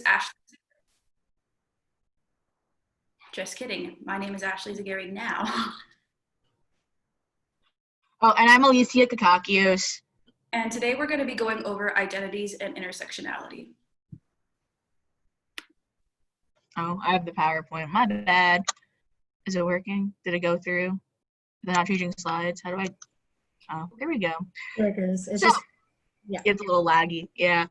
Ashley. Just kidding. My name is Ashley Yzaguirre now. Oh, and I'm Alicia Kakakios. And today we're going to be going over identities and intersectionality. Oh, I have the PowerPoint. My bad. Is it working? Did it go through? They're not changing slides. How do I? Oh, there we go. There it goes. It's a little laggy. Yeah.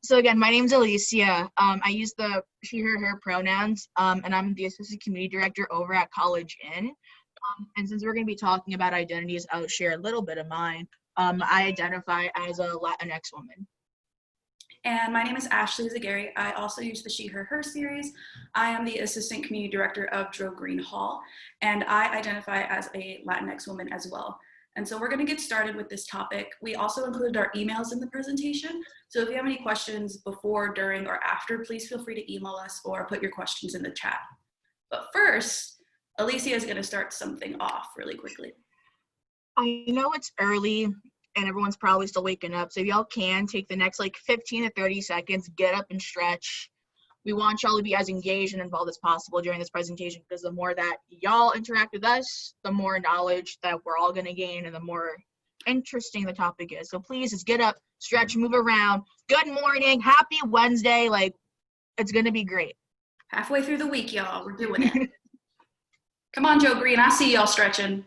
So again, my name's Alicia. I use the she, her pronouns, and I'm the assistant community director over at College Inn. And since we're going to be talking about identities, I'll share a little bit of mine. I identify as a Latinx woman. And my name is Ashley Yzaguirre. I also use the she, her series. I am the assistant community director of Joe Green Hall, and I identify as a Latinx woman as well. And so we're going to get started with this topic. We also included our emails in the presentation. So if you have any questions before, during, or after, please feel free to email us or put your questions in the chat. But first, Alicia is going to start something off really quickly. I know it's early and everyone's probably still waking up, so if y'all can take the next like 15 to 30 seconds, get up and stretch. We want y'all to be as engaged and involved as possible during this presentation, because the more that y'all interact with us, the more knowledge that we're all going to gain and the more interesting the topic is. So please just get up, stretch, move around. Good morning, happy Wednesday. Like, it's going to be great. Halfway through the week, y'all, we're doing it. Come on, Joe Green, I see y'all stretching.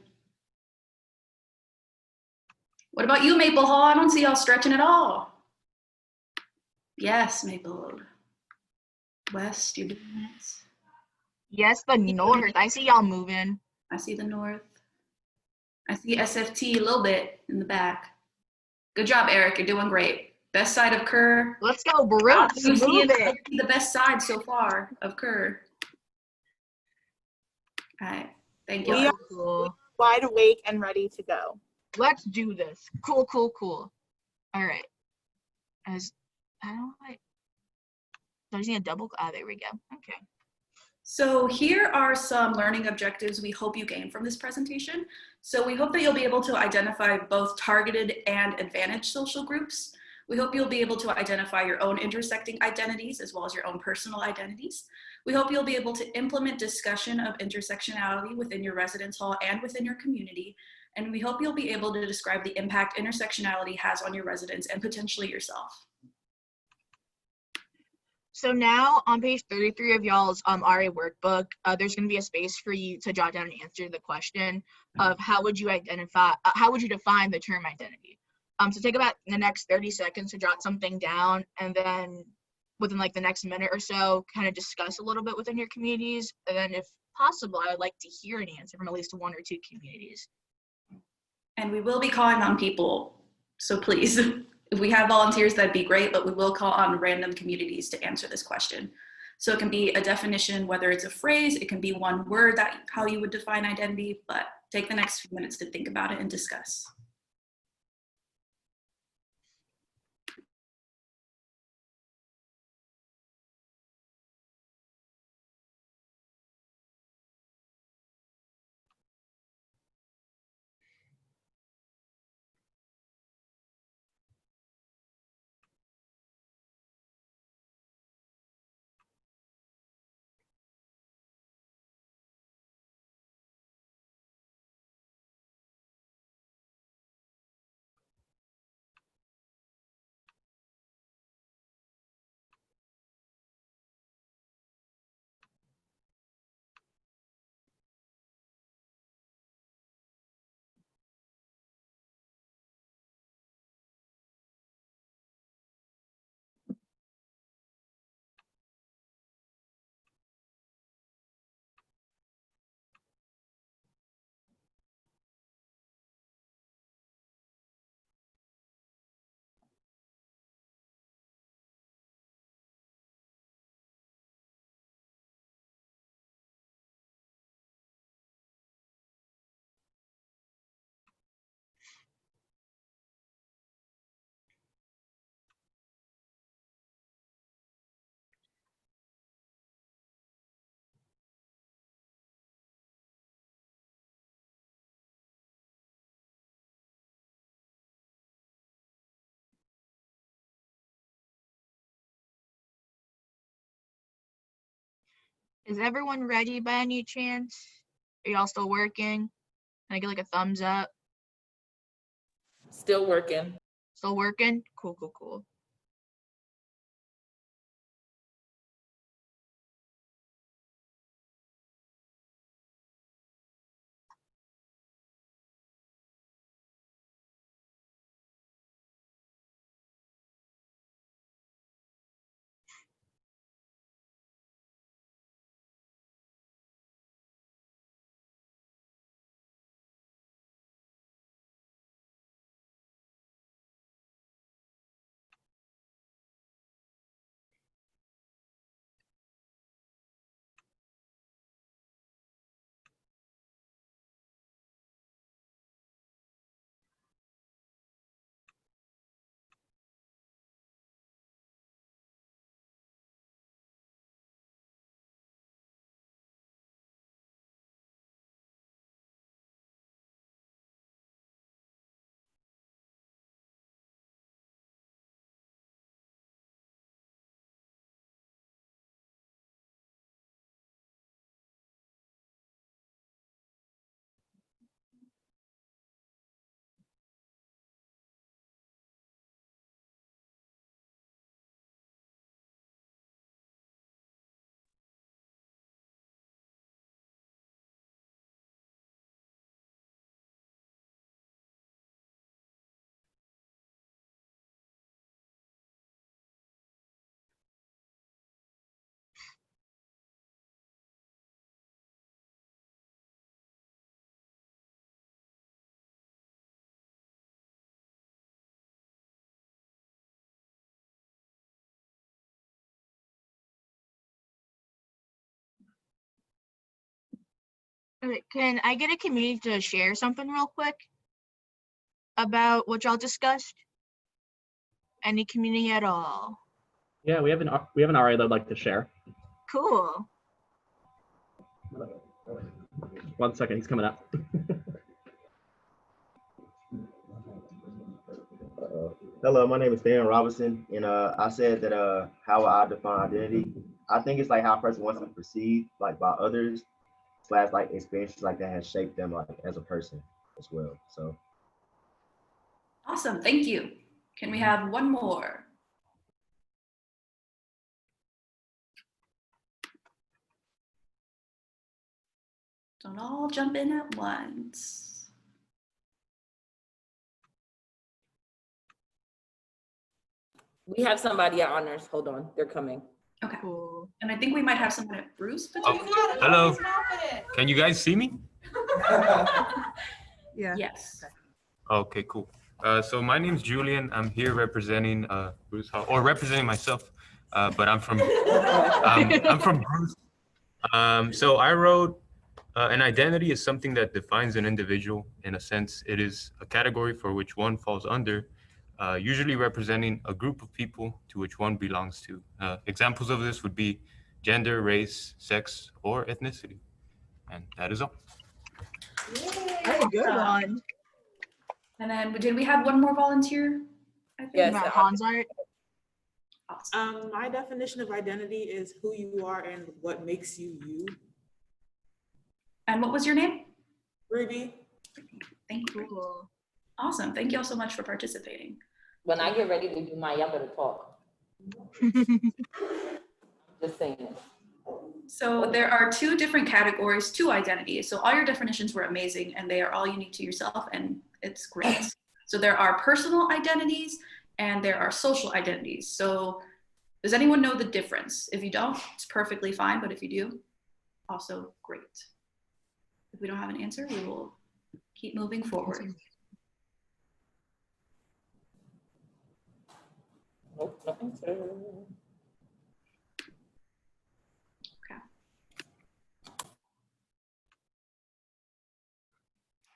What about you, Maple Hall? I don't see y'all stretching at all. Yes, Maple. West, you're doing it. Yes, the north. I see y'all moving. I see the north. I see SFT a little bit in the back. Good job, Eric. You're doing great. Best side of Kerr. Let's go, Brooks. Move it. The best side so far of Kerr. All right. Thank you. We are wide awake and ready to go. Let's do this. Cool. All right. I don't like. I just need a double. There we go. Okay. So here are some learning objectives we hope you gain from this presentation. So we hope that you'll be able to identify both targeted and advantaged social groups. We hope you'll be able to identify your own intersecting identities as well as your own personal identities. We hope you'll be able to implement discussion of intersectionality within your residence hall and within your community. And we hope you'll be able to describe the impact intersectionality has on your residents and potentially yourself. So now on page 33 of y'all's RA workbook, there's going to be a space for you to jot down and answer the question of how would you define the term identity. So take about the next 30 seconds to jot something down, and then within like the next minute or so, kind of discuss a little bit within your communities. And then if possible, I would like to hear an answer from at least 1 or 2 communities. And we will be calling on people, so please. If we have volunteers, that'd be great, but we will call on random communities to answer this question. So it can be a definition, whether it's a phrase, it can be one word, that how you would define identity, but take the next few minutes to think about it and discuss. Is everyone ready by any chance? Are y'all still working? Can I get like a thumbs up? Still working. Still working? Cool, cool, cool. Okay, can I get a community to share something real quick about what y'all discussed? Any community at all? Yeah, we have an RA that I'd like to share. Cool. 1 second, he's coming up. Hello, my name is Dan Robinson, and I said that how I define identity. I think it's like how a person wants to be perceived, like by others, / like experiences like that has shaped them like as a person as well. So Awesome, thank you. Can we have one more? Don't all jump in at once. We have somebody at honors. Hold on, they're coming. Okay, Cool. and I think we might have someone at Bruce Oh, potentially. hello. Can you guys see me? Yeah. Yes. Okay, cool. So my name's Julian. I'm here representing Bruce Hall, or representing myself, but I'm from Bruce. So I wrote an identity is something that defines an individual. In a sense, it is a category for which one falls under, usually representing a group of people to which one belongs to. Examples of this would be gender, race, sex, or ethnicity. And that is all. That's a good one. And then did we have one more volunteer? I think. Yes. About Hans art. Awesome. My definition of identity is who you are and what makes you you. And what was your name? Ruby. Thank you. Cool. Awesome. Thank you all so much for participating. When I get ready to do mine, y'all better talk. Just saying it. So there are two different categories to identity. So all your definitions were amazing and they are all unique to yourself and it's great. So there are personal identities and there are social identities. So does anyone know the difference? If you don't, it's perfectly fine, but if you do, also great. If we don't have an answer, we will keep moving forward. Nope, no answer.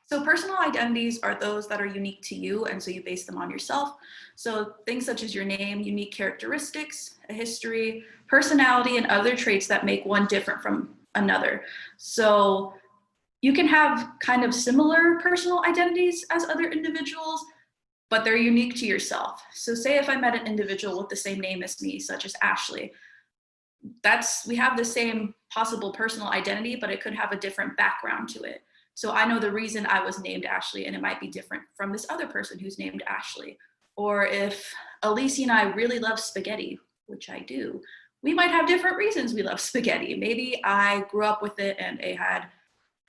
So personal identities are those that are unique to you, and so you base them on yourself. So things such as your name, unique characteristics, a history, personality, and other traits that make one different from another. So you can have kind of similar personal identities as other individuals, but they're unique to yourself. So say if I met an individual with the same name as me, such as Ashley, we have the same possible personal identity, but it could have a different background to it. So I know the reason I was named Ashley, and it might be different from this other person who's named Ashley. Or if Alicia and I really love spaghetti, which I do, we might have different reasons we love spaghetti. Maybe I grew up with it and it had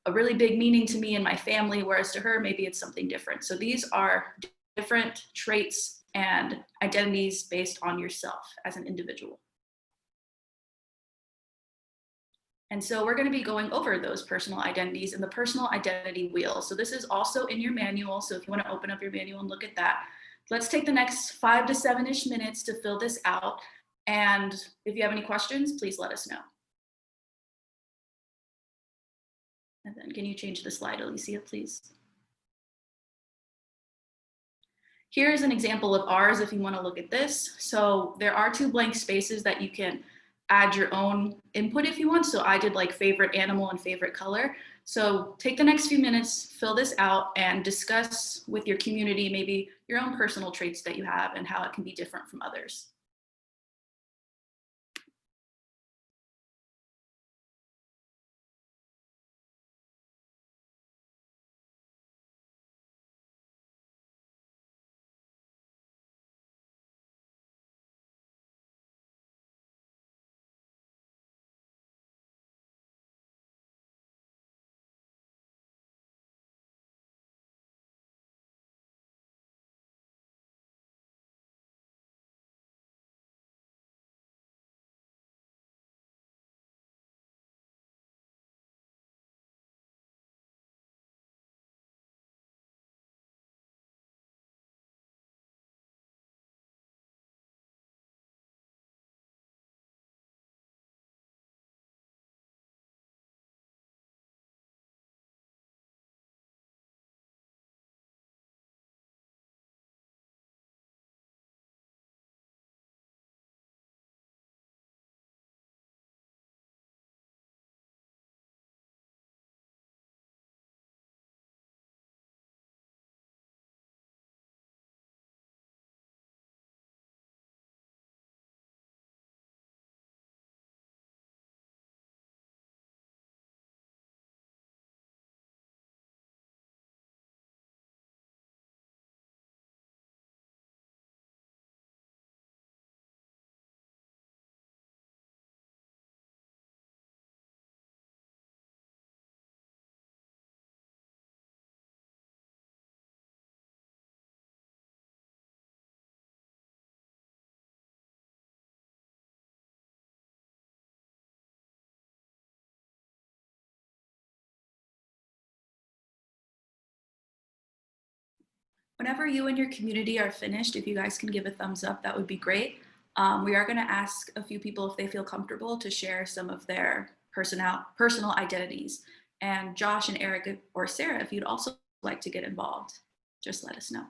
a really big meaning to me and my family, whereas to her, maybe it's something different. So these are different traits and identities based on yourself as an individual. And so we're going to be going over those personal identities in the personal identity wheel. So this is also in your manual. So if you want to open up your manual and look at that, let's take the next 5 to 7-ish minutes to fill this out. And if you have any questions, please let us know. And then can you change the slide, Alicia, please? Here's an example of ours if you want to look at this. So there are 2 blank spaces that you can add your own input if you want. So I did like favorite animal and favorite color. So take the next few minutes, fill this out, and discuss with your community maybe your own personal traits that you have and how it can be different from others. Whenever you and your community are finished, if you guys can give a thumbs up, that would be great. We are going to ask a few people if they feel comfortable to share some of their personal identities. And Josh and Eric or Sarah, if you'd also like to get involved, just let us know.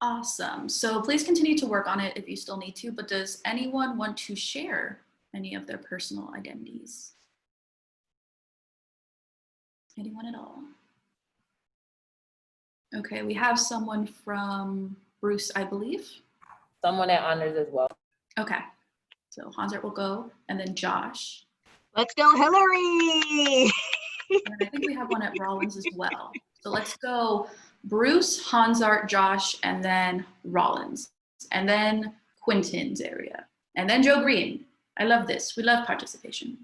Awesome. So please continue to work on it if you still need to, but does anyone want to share any of their personal identities? Anyone at all? Okay, we have someone from Bruce, I believe. Someone at honors as well. Okay, so Hansart will go, and then Josh. Let's go, Hillary! And I think we have one at Rollins as well. So let's go Bruce, Hansart, Josh, and then Rollins, and then Quinton's area, and then Joe Green. I love this. We love participation.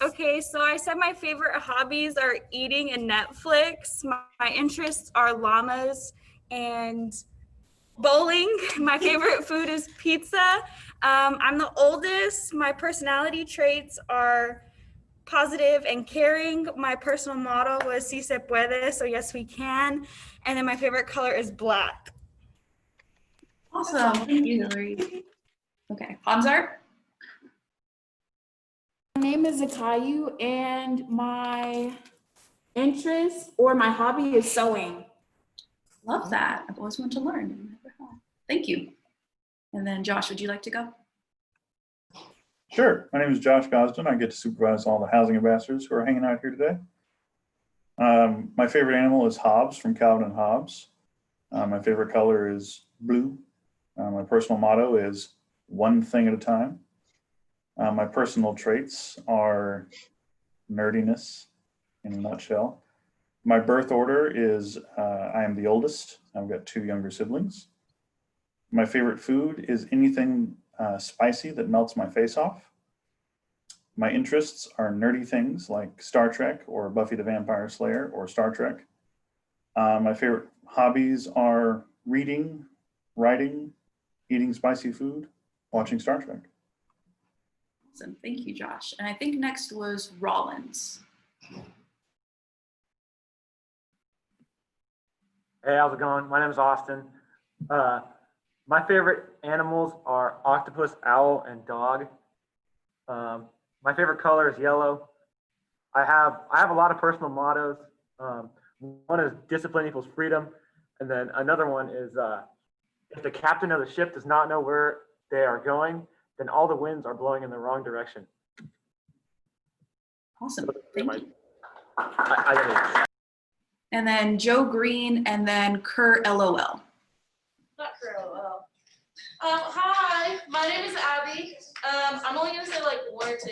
Okay, so I said my favorite hobbies are eating and Netflix. My interests are llamas and bowling. My favorite food is pizza. I'm the oldest. My personality traits are positive and caring. My personal motto was "Si se puede," so yes, we can. And then my favorite color is black. Awesome. Thank you, Hillary. Okay, Hansart. My name is Yzaguirre, and my interest or my hobby is sewing. Love that. I've always wanted to learn. Thank you. And then Josh, would you like to go? Sure. My name is Josh Gosden. I get to supervise all the housing ambassadors who are hanging out here today. My favorite animal is Hobbes from Calvin and Hobbes. My favorite color is blue. My personal motto is one thing at a time. My personal traits are nerdiness in a nutshell. My birth order is I am the oldest. I've got 2 younger siblings. My favorite food is anything spicy that melts my face off. My interests are nerdy things like Star Trek or Buffy the Vampire Slayer or Star Trek. My favorite hobbies are reading, writing, eating spicy food, watching Star Trek. Awesome. Thank you, Josh. And I think next was Rollins. Hey, how's it going? My name is Austin. My favorite animals are octopus, owl, and dog. My favorite color is yellow. I have a lot of personal mottos. One is discipline equals freedom. And then another one is if the captain of the ship does not know where they are going, then all the winds are blowing in the wrong direction. Awesome. Thank you. And then Joe Green, and then Kerr LOL. Not Kerr LOL. Hi, my name is Abby. I'm only gonna say like 1 or 2,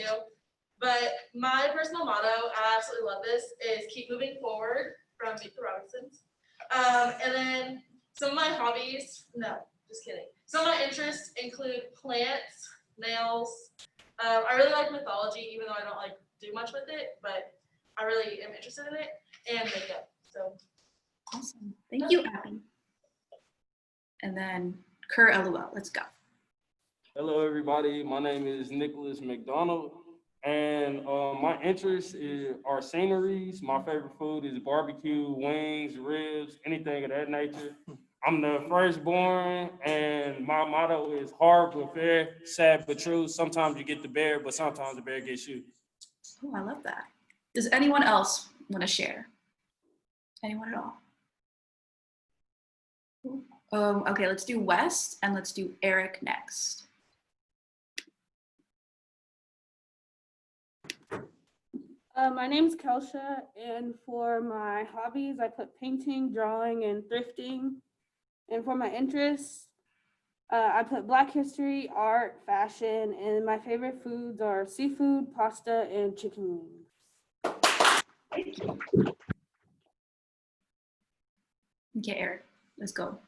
but my personal motto, I absolutely love this, is keep moving forward from Meet the Robinsons. And then some of my hobbies, no, just kidding. Some of my interests include plants, nails. I really like mythology, even though I don't like do much with it, but I really am interested in it, and makeup. So awesome. Thank you, Abby. And then Kerr LOL. Let's go. Hello, everybody. My name is Nicholas McDonald, and my interests are sceneries. My favorite food is barbecue, wings, ribs, anything of that nature. I'm the firstborn, and my motto is hard but fair, sad but true. Sometimes you get the bear, but sometimes the bear gets you. Oh, I love that. Does anyone else want to share? Anyone at all? Okay, let's do West, and let's do Eric next. My name's Kelsha, and for my hobbies, I put painting, drawing, and thrifting. And for my interests, I put Black history, art, fashion, and my favorite foods are seafood, pasta, and chicken wings. Thank you. Okay, Eric, let's go.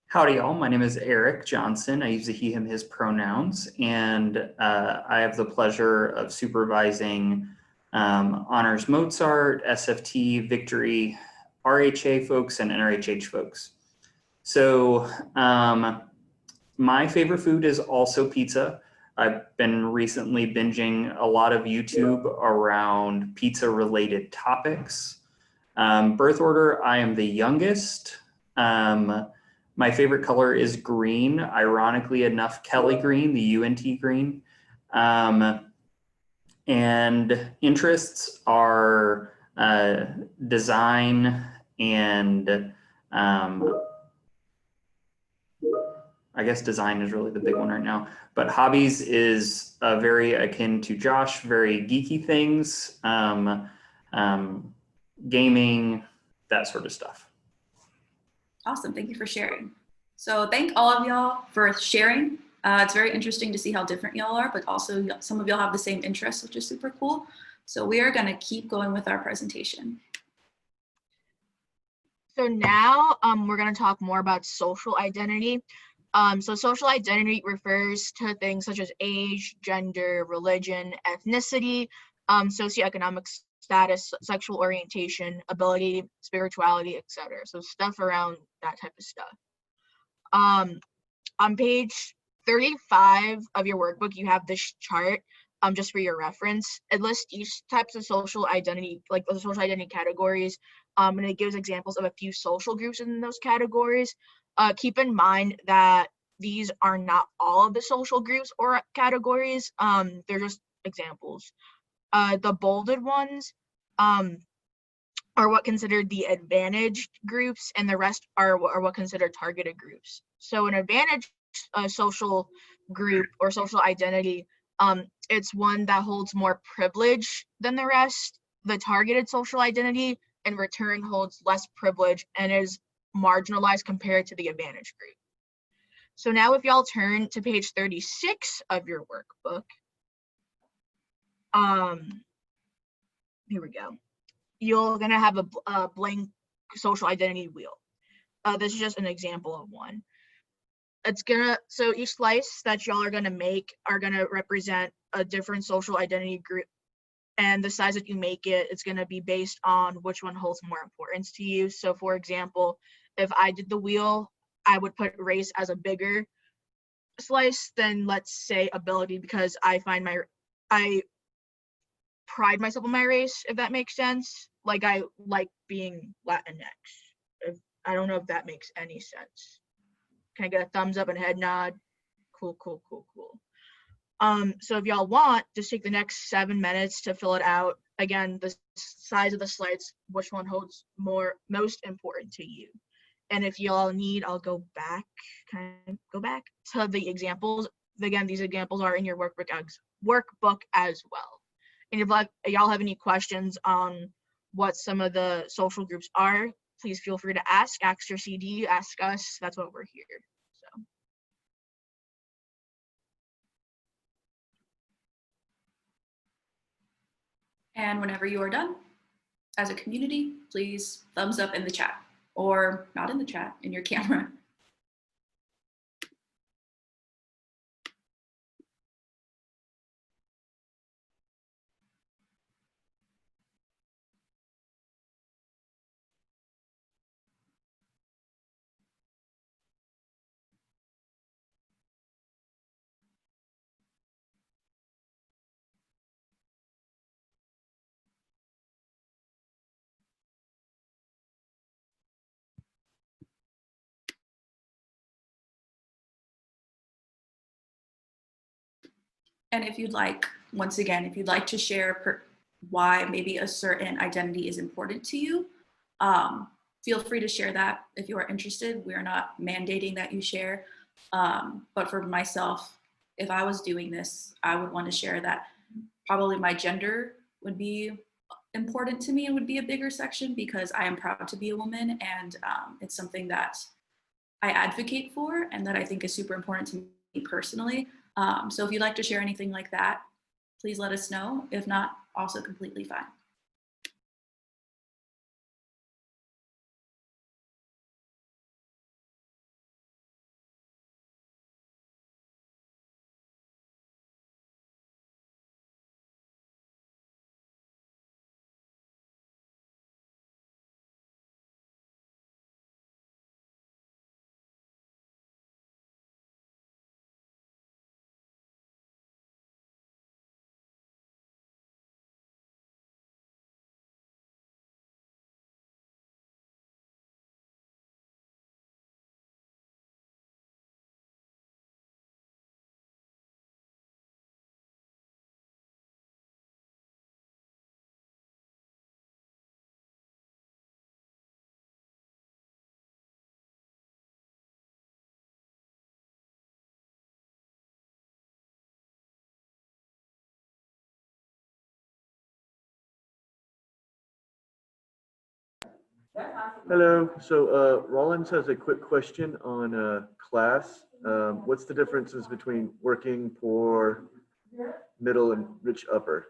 Howdy, y'all. My name is Eric Johnson. I use the he, him, his pronouns, and I have the pleasure of supervising Honors Mozart, SFT, Victory, RHA folks, and NRHH folks. So my favorite food is also pizza. I've been recently binging a lot of YouTube around pizza-related topics. Birth order, I am the youngest. My favorite color is green, ironically enough, Kelly green, the UNT green. And interests are design and I guess design is really the big one right now. But hobbies is very akin to Josh, very geeky things, gaming, that sort of stuff. Awesome, thank you for sharing. So thank all of y'all for sharing. It's very interesting to see how different y'all are, but also some of y'all have the same interests, which is super cool. So we are gonna keep going with our presentation. So now we're going to talk more about social identity. So social identity refers to things such as age, gender, religion, ethnicity, socioeconomic status, sexual orientation, ability, spirituality, etc. So stuff around that type of stuff. On page 35 of your workbook, you have this chart just for your reference. It lists each types of social identity, like the social identity categories, and it gives examples of a few social groups in those categories. Keep in mind that these are not all of the social groups or categories. They're just examples. The bolded ones are what considered the advantaged groups, and the rest are what considered targeted groups. So an advantaged social group or social identity, it's one that holds more privilege than the rest. The targeted social identity in return holds less privilege and is marginalized compared to the advantaged group. So now if y'all turn to page 36 of your workbook, here we go. You're gonna have a blank social identity wheel. This is just an example of one. So each slice that y'all are gonna make are gonna represent a different social identity group, and the size that you make it, it's gonna be based on which one holds more importance to you. So for example, if I did the wheel, I would put race as a bigger slice than, let's say, ability, because I pride myself on my race, if that makes sense. Like I like being Latinx. I don't know if that makes any sense. Can I get a thumbs up and head nod? Cool. So if y'all want, just take the next 7 minutes to fill it out. Again, the size of the slides, which one holds most important to you. And if y'all need, I'll go back. Can I go back to the examples? Again, these examples are in your workbook as well. And if y'all have any questions on what some of the social groups are, please feel free to ask your CD, ask us. That's what we're here. So. And whenever you are done, as a community, please thumbs up in the chat, or not in the chat, in your camera. And if you'd like, once again, if you'd like to share why maybe a certain identity is important to you, feel free to share that if you are interested. We are not mandating that you share. But for myself, if I was doing this, I would want to share that probably my gender would be important to me and would be a bigger section, because I am proud to be a woman, and it's something that I advocate for and that I think is super important to me personally. So if you'd like to share anything like that, please let us know. If not, also completely fine. Hello. So Rollins has a quick question on class. What's the differences between working, poor, middle, and rich upper?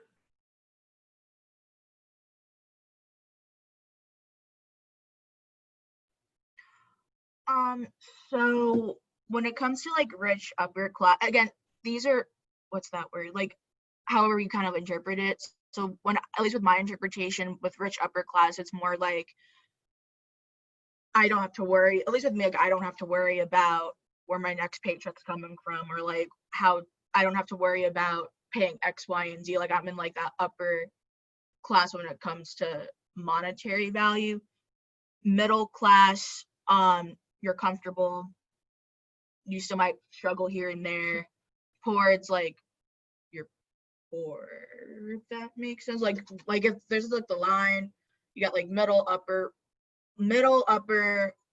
So when it comes to like rich upper class, again, these are, what's that word? Like, however you kind of interpret it. So when, at least with my interpretation with rich upper class, it's more like, I don't have to worry, at least with me, like, I don't have to worry about where my next paycheck's coming from, or like how I don't have to worry about paying X, Y, and Z. Like I'm in like that upper class when it comes to monetary value. Middle class, you're comfortable. You still might struggle here and there. Poor, it's like you're poor, if that makes sense. Like if there's like the line, you got like middle, upper,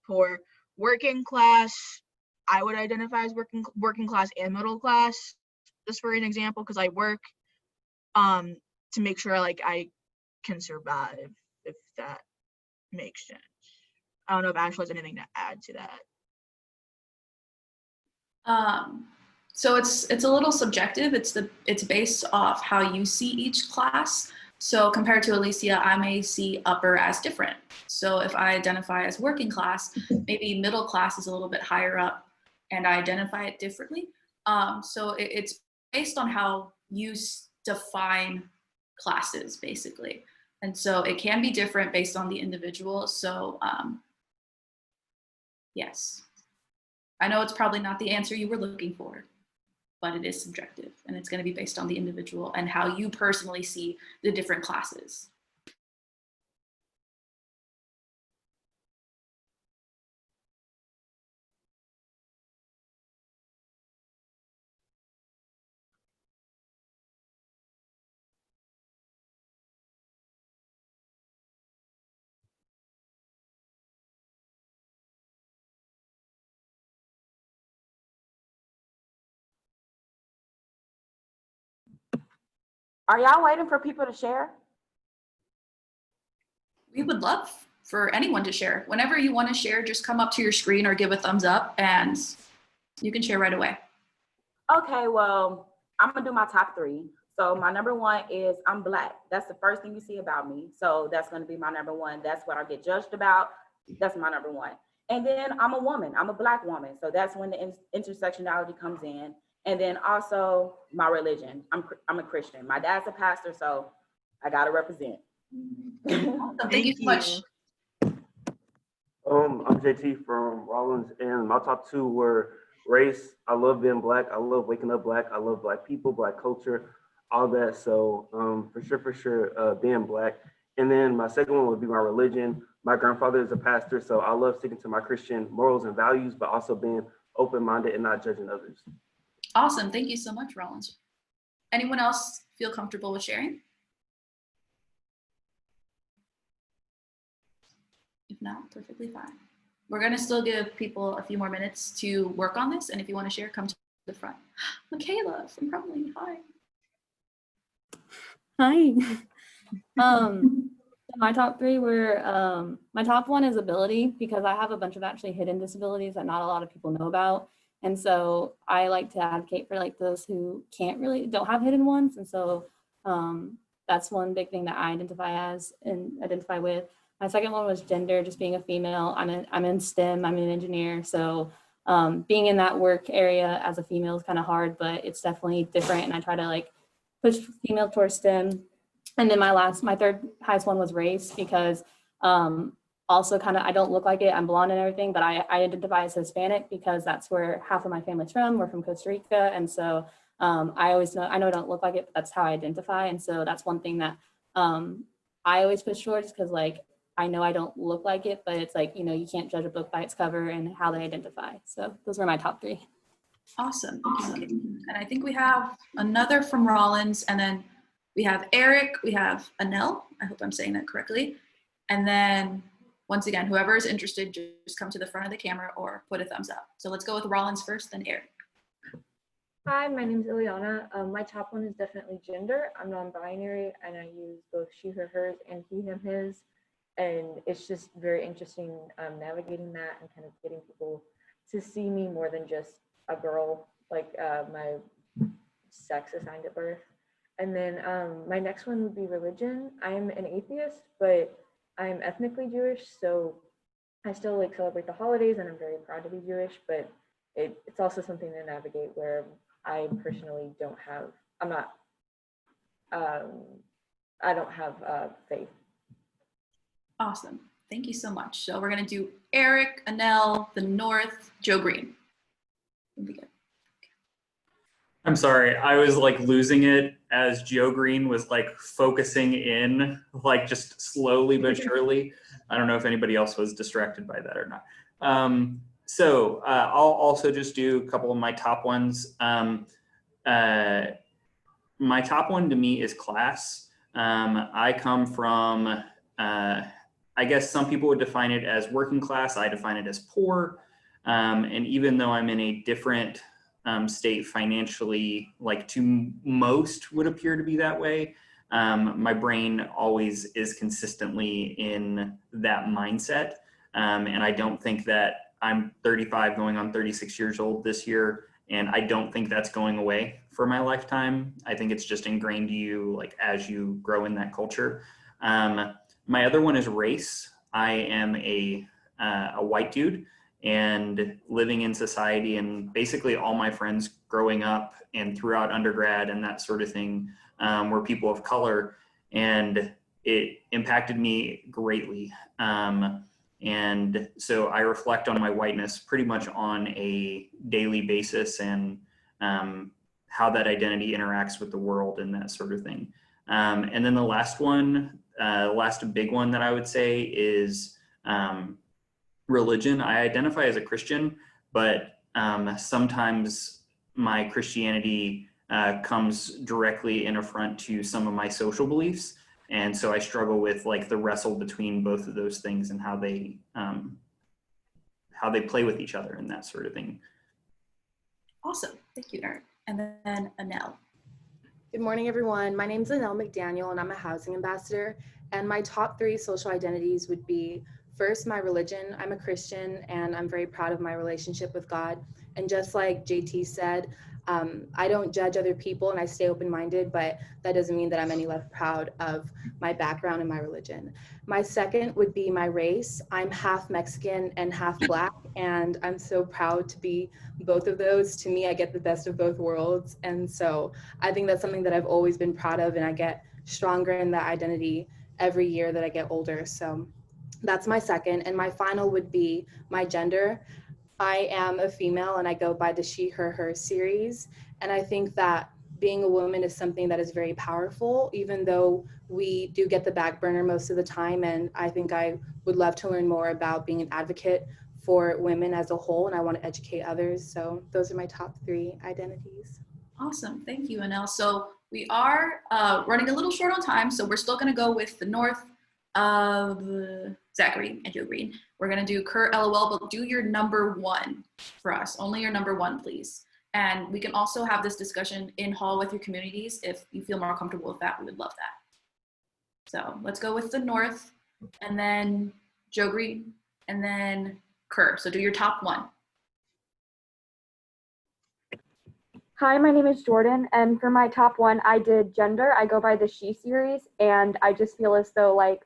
poor. Working class, I would identify as working class and middle class, just for an example, because I work to make sure like I can survive, if that makes sense. I don't know if Ashley has anything to add to that. So it's a little subjective. It's based off how you see each class. So compared to Alicia, I may see upper as different. So if I identify as working class, maybe middle class is a little bit higher up and I identify it differently. So it's based on how you define classes, basically. And so it can be different based on the individual. So yes, I know it's probably not the answer you were looking for, but it is subjective and it's going to be based on the individual and how you personally see the different classes. Are y'all waiting for people to share? We would love for anyone to share. Whenever you want to share, just come up to your screen or give a thumbs up and you can share right away. Okay, well, I'm gonna do my top three. So my number one is I'm Black. That's the first thing you see about me. So that's gonna be my number one. That's what I get judged about. That's my number one. And then I'm a woman. I'm a Black woman. So that's when the intersectionality comes in. And then also my religion. I'm a Christian. My dad's a pastor, so I gotta represent. Thank you so much. I'm JT from Rollins, and my top two were race. I love being Black. I love waking up Black. I love Black people, Black culture, all that. So for sure, being Black. And then my second one would be my religion. My grandfather is a pastor, so I love sticking to my Christian morals and values, but also being open-minded and not judging others. Awesome. Thank you so much, Rollins. Anyone else feel comfortable with sharing? If not, perfectly fine. We're going to still give people a few more minutes to work on this. And if you want to share, come to the front. Michaela from Crumley, hi. Hi. My top three were, my top one is ability, because I have a bunch of actually hidden disabilities that not a lot of people know about. And so I like to advocate for like those who don't have hidden ones. And so that's one big thing that I identify as and identify with. My second one was gender, just being a female. I'm in STEM, I'm an engineer. So being in that work area as a female is kind of hard, but it's definitely different. And I try to like push female towards STEM. And then my third highest one was race, because also kind of, I don't look like it, I'm blonde and everything, but I identify as Hispanic because that's where half of my family's from. We're from Costa Rica. And so I know I don't look like it, but that's how I identify. And so that's one thing that I always push towards, because like, I know I don't look like it, but it's like, you know, you can't judge a book by its cover and how they identify. So those were my top three. Awesome. And I think we have another from Rollins, and then we have Eric, we have Anel, I hope I'm saying that correctly. And then once again, whoever is interested, just come to the front of the camera or put a thumbs up. So let's go with Rollins first, then Eric. Hi, my name is Ileana. My top one is definitely gender. I'm non-binary and I use both she, her, hers, and he, him, his. And it's just very interesting navigating that and kind of getting people to see me more than just a girl, like my sex assigned at birth. And then my next one would be religion. I'm an atheist, but I'm ethnically Jewish, so I still like celebrate the holidays and I'm very proud to be Jewish, but it's also something to navigate where I personally don't have, I don't have faith. Awesome. Thank you so much. So we're going to do Eric, Anel, the North, Joe Green. I'm sorry, I was like losing it as Joe Green was like focusing in, like just slowly but surely. I don't know if anybody else was distracted by that or not. I'll also just do a couple of my top ones. My top one to me is class. I come from, I guess some people would define it as working class. I define it as poor. And even though I'm in a different state financially, like to most would appear to be that way, my brain always is consistently in that mindset. And I don't think that I'm 35 going on 36 years old this year. And I don't think that's going away for my lifetime. I think it's just ingrained to you like as you grow in that culture. My other one is race. I am a white dude and living in society, and basically all my friends growing up and throughout undergrad and that sort of thing were people of color, and it impacted me greatly. And so I reflect on my whiteness pretty much on a daily basis and how that identity interacts with the world and that sort of thing. And then the last one, last big one that I would say is religion. I identify as a Christian, but sometimes my Christianity comes directly in affront to some of my social beliefs. And so I struggle with like the wrestle between both of those things and how they play with each other and that sort of thing. Awesome. Thank you, Eric. And then Anel. Good morning, everyone. My name is Anel McDaniel, and I'm a housing ambassador. And my top 3 social identities would be, first, my religion. I'm a Christian, and I'm very proud of my relationship with God. And just like JT said, I don't judge other people and I stay open-minded, but that doesn't mean that I'm any less proud of my background and my religion. My second would be my race. I'm half Mexican and half Black, and I'm so proud to be both of those. To me, I get the best of both worlds. And so I think that's something that I've always been proud of, and I get stronger in that identity every year that I get older. So that's my second. And my final would be my gender. I am a female and I go by the she, her series. And I think that being a woman is something that is very powerful, even though we do get the back burner most of the time. And I think I would love to learn more about being an advocate for women as a whole, and I want to educate others. So those are my top 3 identities. Awesome. Thank you, Anel. So we are running a little short on time, so we're still going to go with the North of Yzaguirre and Joe Green. We're going to do Kurt LOL, but do your number 1 for us. Only your number 1, please. And we can also have this discussion in hall with your communities. If you feel more comfortable with that, we would love that. So let's go with the North, and then Joe Green, and then Kurt. So do your top 1. Hi, my name is Jordan, and for my top 1, I did gender. I go by the she series, and I just feel as though like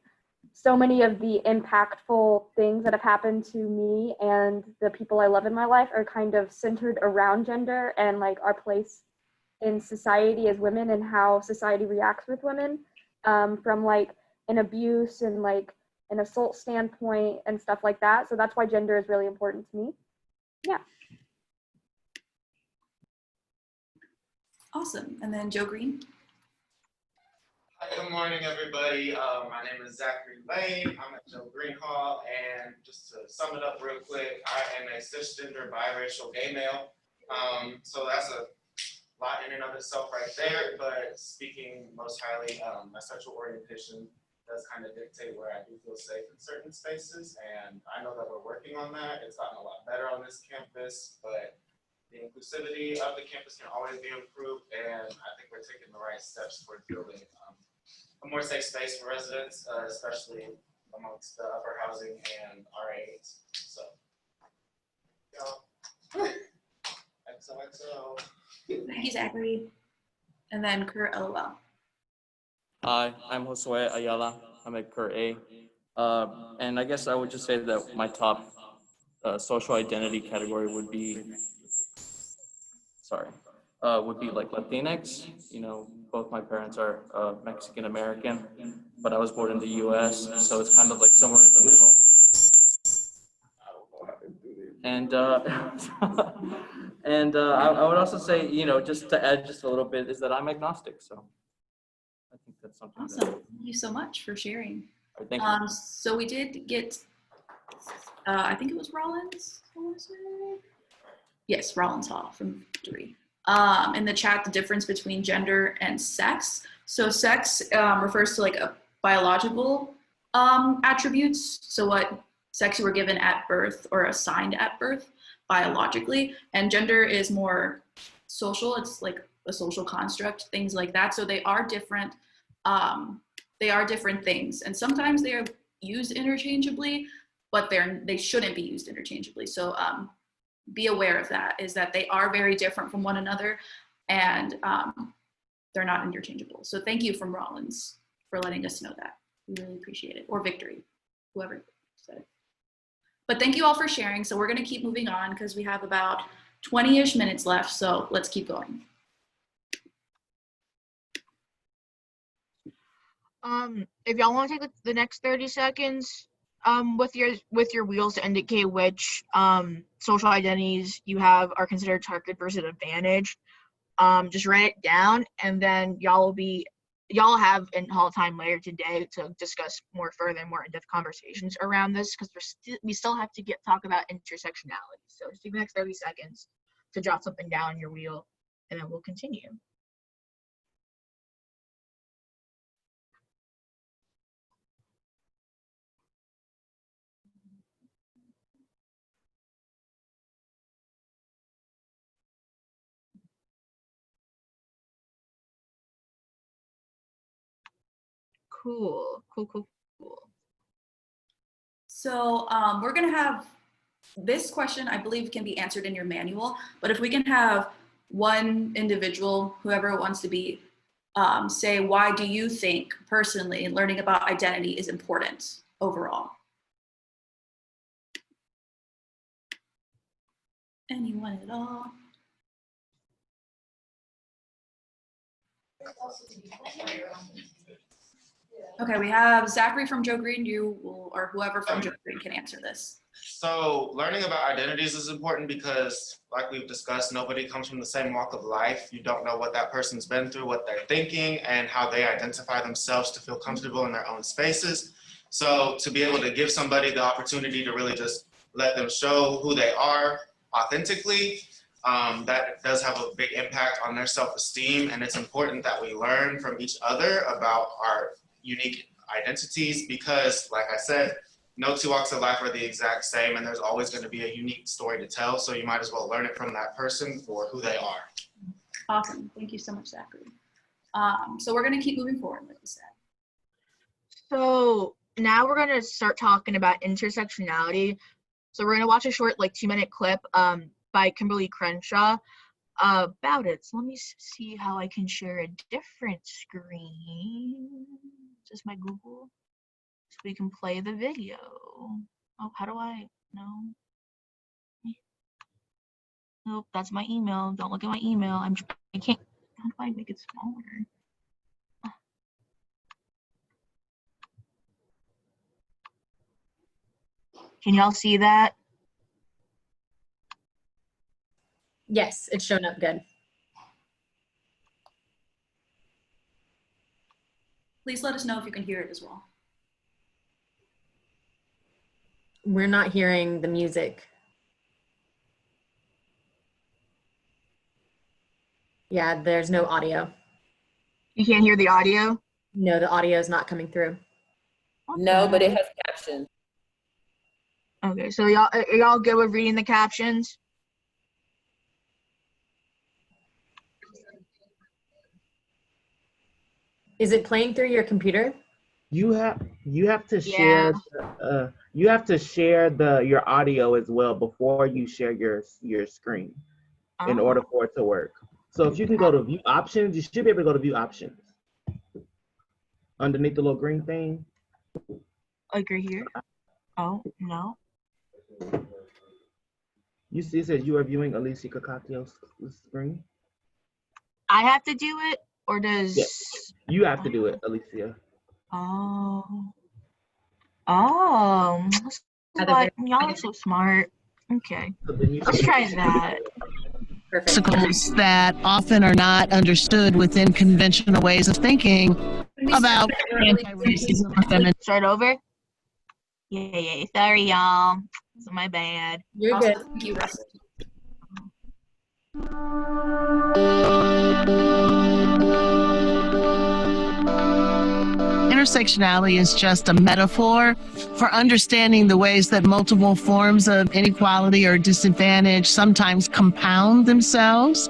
so many of the impactful things that have happened to me and the people I love in my life are kind of centered around gender and like our place in society as women and how society reacts with women, from like an abuse and like an assault standpoint and stuff like that. So that's why gender is really important to me. Yeah. Awesome. And then Joe Green. Hi, good morning, everybody. My name is Zachary Lane. I'm at Joe Green Hall, and just to sum it up real quick, I am a cisgender biracial gay male. So that's a lot in and of itself right there, but speaking most highly, my sexual orientation does kind of dictate where I do feel safe in certain spaces, and I know that we're working on that. It's gotten a lot better on this campus, but the inclusivity of the campus can always be improved, and I think we're taking the right steps toward building a more safe space for residents, especially amongst the upper housing and RAs. So, yeah. XOXO. Thank you, Zachary. And then Kurt, LOL. Hi, I'm Josue Ayala. I'm at Kurt A. And I guess I would just say that my top social identity category would be, would be like Latinx. You know, both my parents are Mexican American, but I was born in the US, so it's kind of like somewhere in the middle. And I would also say, you know, just to add just a little bit, is that I'm agnostic. So I think that's something. Awesome. Thank you so much for sharing. Thank you. So we did get, I think it was Rollins, I want to say. Yes, Rollins Hall from Victory. In the chat, the difference between gender and sex. So sex refers to like a biological attributes. So what sex you were given at birth or assigned at birth biologically, and gender is more social. It's like a social construct, things like that. So they are different. They are different things, and sometimes they are used interchangeably, but they shouldn't be used interchangeably. So be aware of that, is that they are very different from one another, and they're not interchangeable. So thank you from Rollins for letting us know that. We really appreciate it. Or Victory, whoever said it. But thank you all for sharing. So we're gonna keep moving on because we have about 20-ish minutes left. So let's keep going. If y'all want to take the next 30 seconds with your wheels to indicate which social identities you have are considered target versus advantage, just write it down, and then y'all have a whole time later today to discuss more further and more in-depth conversations around this, because we still have to talk about intersectionality. So just take the next 30 seconds to jot something down on your wheel, and then we'll continue. Cool. So we're gonna have this question, I believe, can be answered in your manual, but if we can have one individual, whoever it wants to be, say, why do you think personally learning about identity is important overall? Anyone at all? Okay, we have Zachary from Joe Green. Or whoever from Joe Green can answer this. So learning about identities is important because, like we've discussed, nobody comes from the same walk of life. You don't know what that person's been through, what they're thinking, and how they identify themselves to feel comfortable in their own spaces. So to be able to give somebody the opportunity to really just let them show who they are authentically, that does have a big impact on their self-esteem. And it's important that we learn from each other about our unique identities, because, like I said, no two walks of life are the exact same, and there's always going to be a unique story to tell. So you might as well learn it from that person for who they are. Awesome. Thank you so much, Zachary. So we're going to keep moving forward, like you said. So now we're going to start talking about intersectionality. So we're going to watch a short, like 2-minute clip by Kimberly Crenshaw about it. So let me see how I can share a different screen. Just my Google, so we can play the video. Oh, how do I? No. Nope, that's my email. Don't look at my email. I can't. How do I make it smaller? Can y'all see that? Yes, it's shown up good. Please let us know if you can hear it as well. We're not hearing the music. Yeah, there's no audio. You can't hear the audio? No, the audio is not coming through. No, but it has captions. Okay, so are y'all good with reading the captions? Is it playing through your computer? You have to share you have to share your audio as well before you share your screen in order for it to work. So if you can go to view options, you should be able to go to view options underneath the little green thing. Like right here? Oh, no. You see it says you are viewing Alicia Kakakios' screen. I have to do it, or does? Yeah, you have to do it, Alicia. Oh. Oh. But y'all are so smart. Okay. Let's try that. Obstacles that often are not understood within conventional ways of thinking about anti-racism or feminism. Start over? Yeah. Sorry, y'all. It's my bad. You're good. Thank you, Russ. Intersectionality is just a metaphor for understanding the ways that multiple forms of inequality or disadvantage sometimes compound themselves,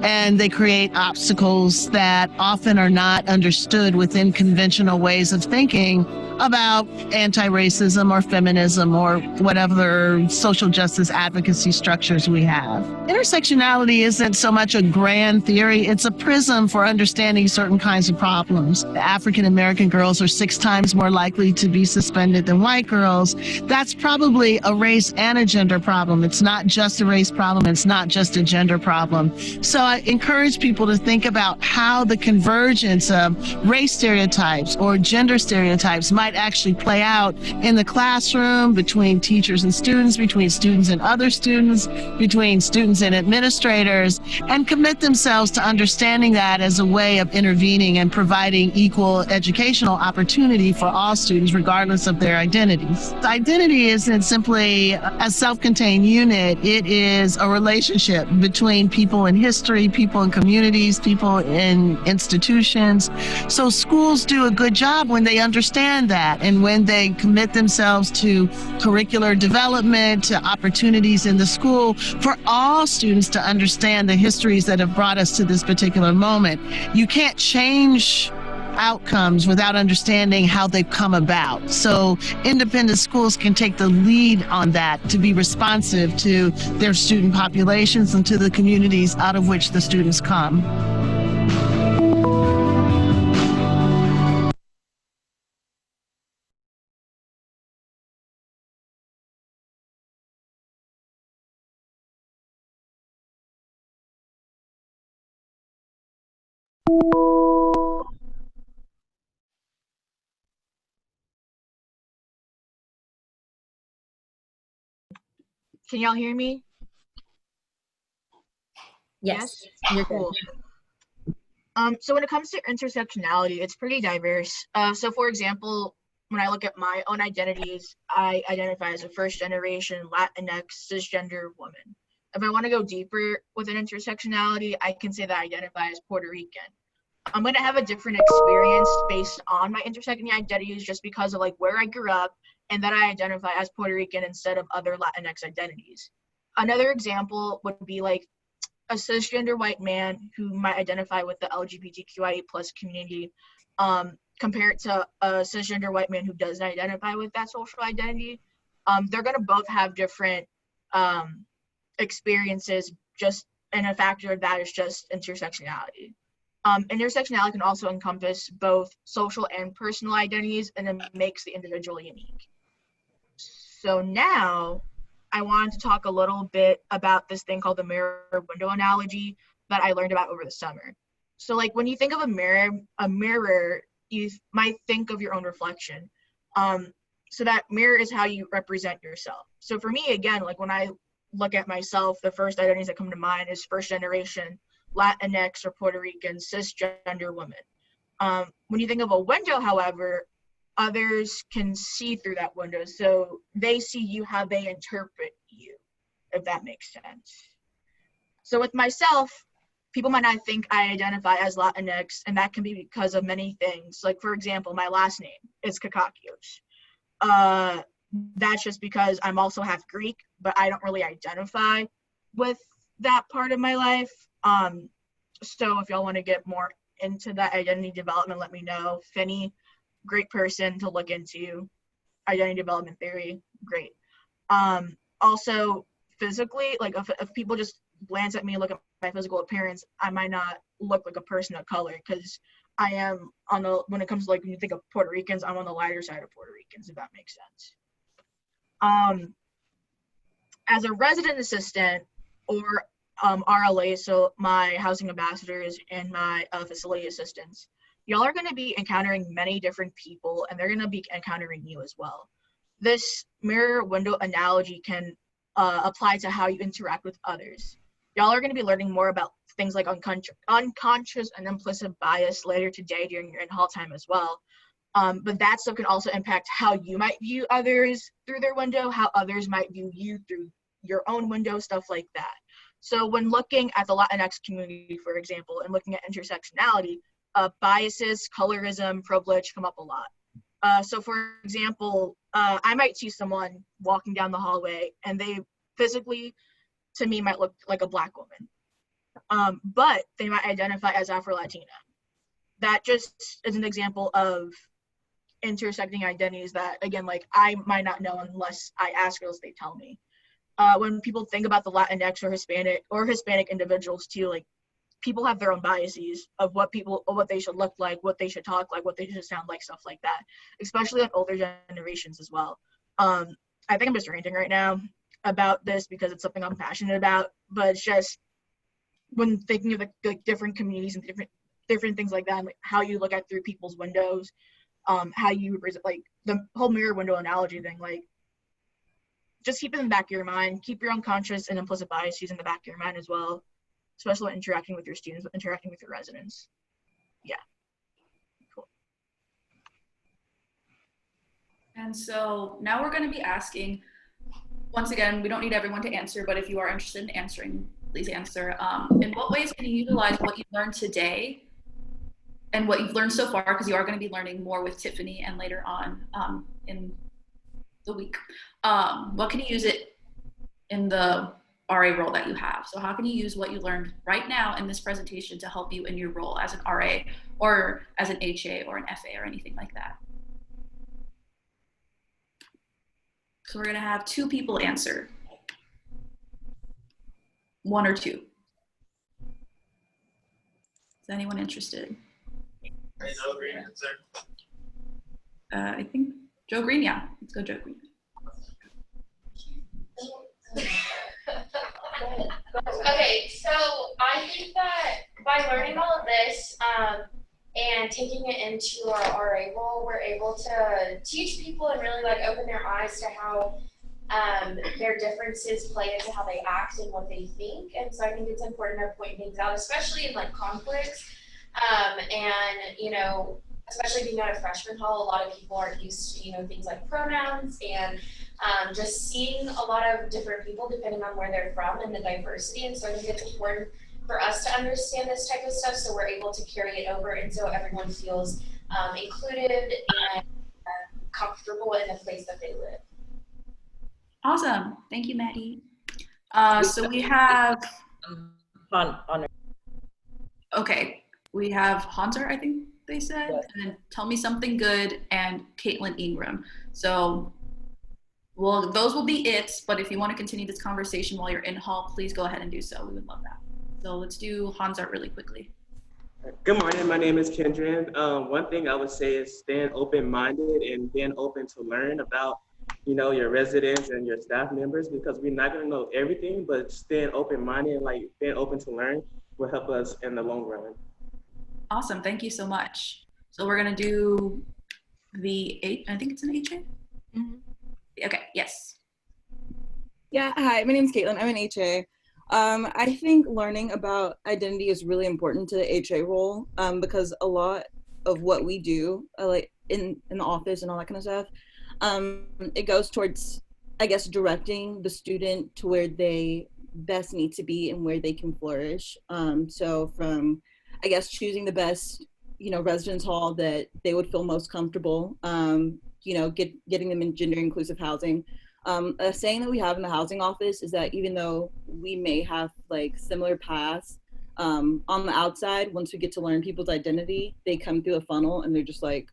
and they create obstacles that often are not understood within conventional ways of thinking about anti-racism or feminism or whatever social justice advocacy structures we have. Intersectionality isn't so much a grand theory, it's a prism for understanding certain kinds of problems. African American girls are 6 times more likely to be suspended than white girls. That's probably a race and a gender problem. It's not just a race problem, it's not just a gender problem. So I encourage people to think about how the convergence of race stereotypes or gender stereotypes might actually play out in the classroom, between teachers and students, between students and other students, between students and administrators, and commit themselves to understanding that as a way of intervening and providing equal educational opportunity for all students, regardless of their identities. Identity isn't simply a self-contained unit. It is a relationship between people in history, people in communities, people in institutions. So schools do a good job when they understand that and when they commit themselves to curricular development, to opportunities in the school for all students to understand the histories that have brought us to this particular moment. You can't change outcomes without understanding how they've come about. So independent schools can take the lead on that to be responsive to their student populations and to the communities out of which the students come. Can y'all hear me? Yes. You're Cool. So when it comes to intersectionality, it's pretty diverse. So for example, when I look at my own identities, I identify as a first generation Latinx cisgender woman. If I want to go deeper within intersectionality, I can say that I identify as Puerto Rican. I'm going to have a different experience based on my intersecting identities just because of like where I grew up and that I identify as Puerto Rican instead of other Latinx identities. Another example would be like a cisgender white man who might identify with the LGBTQIA+ community compared to a cisgender white man who doesn't identify with that social identity. They're going to both have different experiences, just and a factor of that is just intersectionality. Intersectionality can also encompass both social and personal identities, and it makes the individual unique. So now I wanted to talk a little bit about this thing called the mirror window analogy that I learned about over the summer. So like when you think of a mirror, you might think of your own reflection. So that mirror is how you represent yourself. So for me, again, like when I look at myself, the first identities that come to mind is first generation Latinx or Puerto Rican cisgender woman. When you think of a window, however, others can see through that window. So they see you how they interpret you, if that makes sense. So with myself, people might not think I identify as Latinx, and that can be because of many things. Like, for example, my last name is Kakakios. That's just because I'm also half Greek, but I don't really identify with that part of my life. So if y'all want to get more into that identity development, let me know. Finny great person to look into. Identity development theory, great. Also physically, like if people just glance at me and look at my physical appearance, I might not look like a person of color because I am on the, when it comes to like, when you think of Puerto Ricans, I'm on the lighter side of Puerto Ricans, if that makes sense. As a resident assistant or RLA, so my housing ambassadors and my facility assistants, y'all are going to be encountering many different people, and they're going to be encountering you as well. This mirror window analogy can apply to how you interact with others. Y'all are going to be learning more about things like unconscious and implicit bias later today during your in-hall time as well. But that stuff can also impact how you might view others through their window, how others might view you through your own window, stuff like that. So when looking at the Latinx community, for example, and looking at intersectionality, biases, colorism, privilege come up a lot. So for example, I might see someone walking down the hallway and they physically, to me, might look like a Black woman, but they might identify as Afro-Latina. That just is an example of intersecting identities that, again, like I might not know unless I ask or else they tell me. When people think about the Latinx or Hispanic individuals too, like people have their own biases of what they should look like, what they should talk like, what they should sound like, stuff like that, especially on older generations as well. I think I'm just ranting right now about this because it's something I'm passionate about, but it's just when thinking of the different communities and different things like that, like how you look at through people's windows, how you represent, like the whole mirror window analogy thing, like just keep it in the back of your mind. Keep your unconscious and implicit biases in the back of your mind as well, especially when interacting with your students, interacting with your residents. Yeah. Cool. And so now we're going to be asking, once again, we don't need everyone to answer, but if you are interested in answering, please answer. In what ways can you utilize what you learned today and what you've learned so far, because you are going to be learning more with Tiffany and later on in the week. What can you use it in the RA role that you have? So how can you use what you learned right now in this presentation to help you in your role as an RA or as an HA or an FA or anything like that? So we're going to have 2 people answer. 1 or 2. Is anyone interested? Joe Green, sir. I think Joe Green, yeah. Let's go Joe Green. Okay, so I think that by learning all of this and taking it into our RA role, we're able to teach people and really like open their eyes to how their differences play into how they act and what they think. And so I think it's important to point things out, especially in like conflicts. And, you know, especially being at a freshman hall, a lot of people aren't used to, you know, things like pronouns and just seeing a lot of different people depending on where they're from and the diversity. And so I think it's important for us to understand this type of stuff so we're able to carry it over and so everyone feels included and comfortable in the place that they live. Awesome. Thank you, Maddie. So we have okay, we have Hunter, I think they said, yes. And then Tell Me Something Good and Caitlin Ingram. So well, those will be it, but if you want to continue this conversation while you're in hall, please go ahead and do so. We would love that. So let's do Hansart really quickly. Good morning, my name is Kendrian. One thing I would say is staying open-minded and being open to learn about, you know, your residents and your staff members, because we're not gonna know everything, but staying open-minded and like being open to learn will help us in the long run. Awesome, thank you so much. So we're gonna do the I think it's an HA? Mm-hmm. Okay, yes. Yeah, hi, my name is Caitlin, I'm an HA. I think learning about identity is really important to the HA role because a lot of what we do, like in the office and all that kind of stuff, it goes towards, I guess, directing the student to where they best need to be and where they can flourish. So from, I guess, choosing the best, you know, residence hall that they would feel most comfortable, you know, getting them in gender inclusive housing. A saying that we have in the housing office is that even though we may have like similar paths, on the outside, once we get to learn people's identity, they come through a funnel and they're just like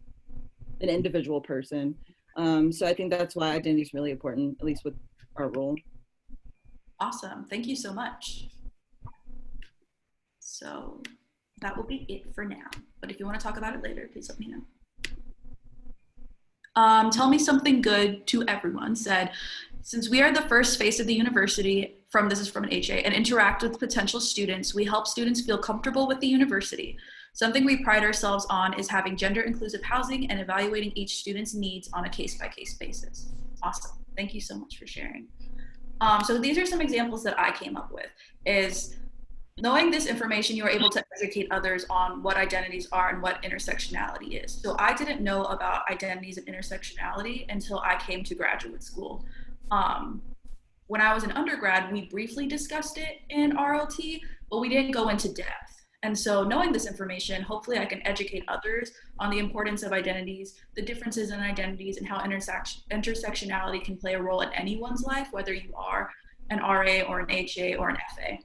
an individual person. So I think that's why identity is really important, at least with our role. Awesome. Thank you so much. So that will be it for now. But if you want to talk about it later, please let me know. Tell me something good to everyone said, since we are the first face of the university, this is from an HA, and interact with potential students, we help students feel comfortable with the university. Something we pride ourselves on is having gender inclusive housing and evaluating each student's needs on a case-by-case basis. Awesome. Thank you so much for sharing. So these are some examples that I came up with. Is knowing this information, you are able to educate others on what identities are and what intersectionality is. So I didn't know about identities and intersectionality until I came to graduate school. When I was an undergrad, we briefly discussed it in RLT, but we didn't go into depth. And so knowing this information, hopefully I can educate others on the importance of identities, the differences in identities, and how intersectionality can play a role in anyone's life, whether you are an RA or an HA or an FA.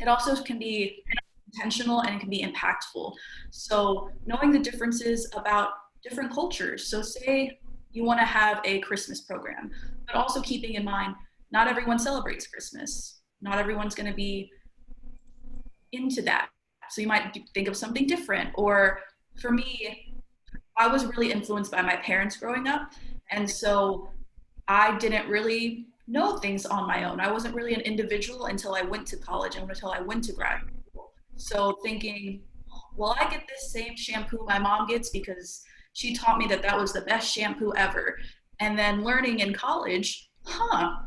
It also can be intentional and it can be impactful. So knowing the differences about different cultures. So say you want to have a Christmas program, but also keeping in mind, not everyone celebrates Christmas. Not everyone's going to be into that. So you might think of something different. Or for me, I was really influenced by my parents growing up. And so I didn't really know things on my own. I wasn't really an individual until I went to college and until I went to graduate school. So thinking, well, I get this same shampoo my mom gets because she taught me that that was the best shampoo ever. And then learning in college,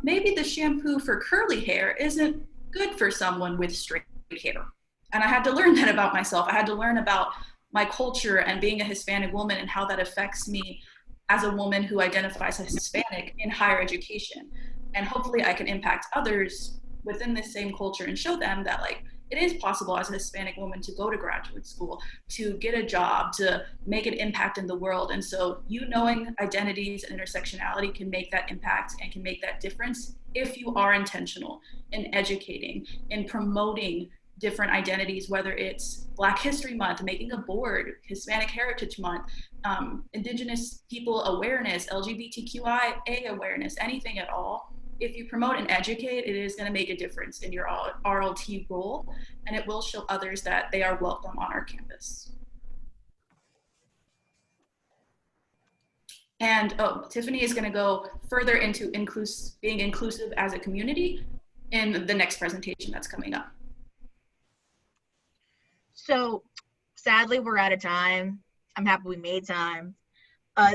maybe the shampoo for curly hair isn't good for someone with straight hair. And I had to learn that about myself. I had to learn about my culture and being a Hispanic woman and how that affects me as a woman who identifies as Hispanic in higher education. And hopefully I can impact others within this same culture and show them that like it is possible as a Hispanic woman to go to graduate school, to get a job, to make an impact in the world. And so you knowing identities and intersectionality can make that impact and can make that difference if you are intentional in educating, in promoting different identities, whether it's Black History Month, making a board, Hispanic Heritage Month, Indigenous people awareness, LGBTQIA awareness, anything at all. If you promote and educate, it is going to make a difference in your RLT role, and it will show others that they are welcome on our campus. And Tiffany is going to go further into being inclusive as a community in the next presentation that's coming up. So sadly, we're out of time. I'm happy we made time.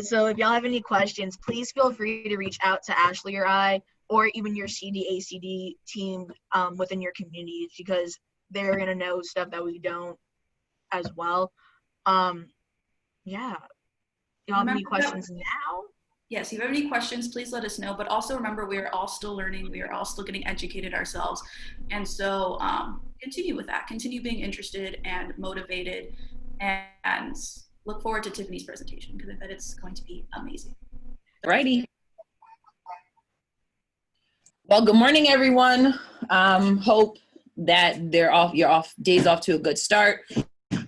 So if y'all have any questions, please feel free to reach out to Ashley or I, or even your CDACD team within your communities, because they're gonna know stuff that we don't as well. Yeah, y'all have any questions now? Yes, if you have any questions, please let us know. But also remember, we are all still learning. We are all still getting educated ourselves. And so continue with that. Continue being interested and motivated. And look forward to Tiffany's presentation because I bet it's going to be amazing. Righty. Well, good morning, everyone. Hope that your day's off to a good start.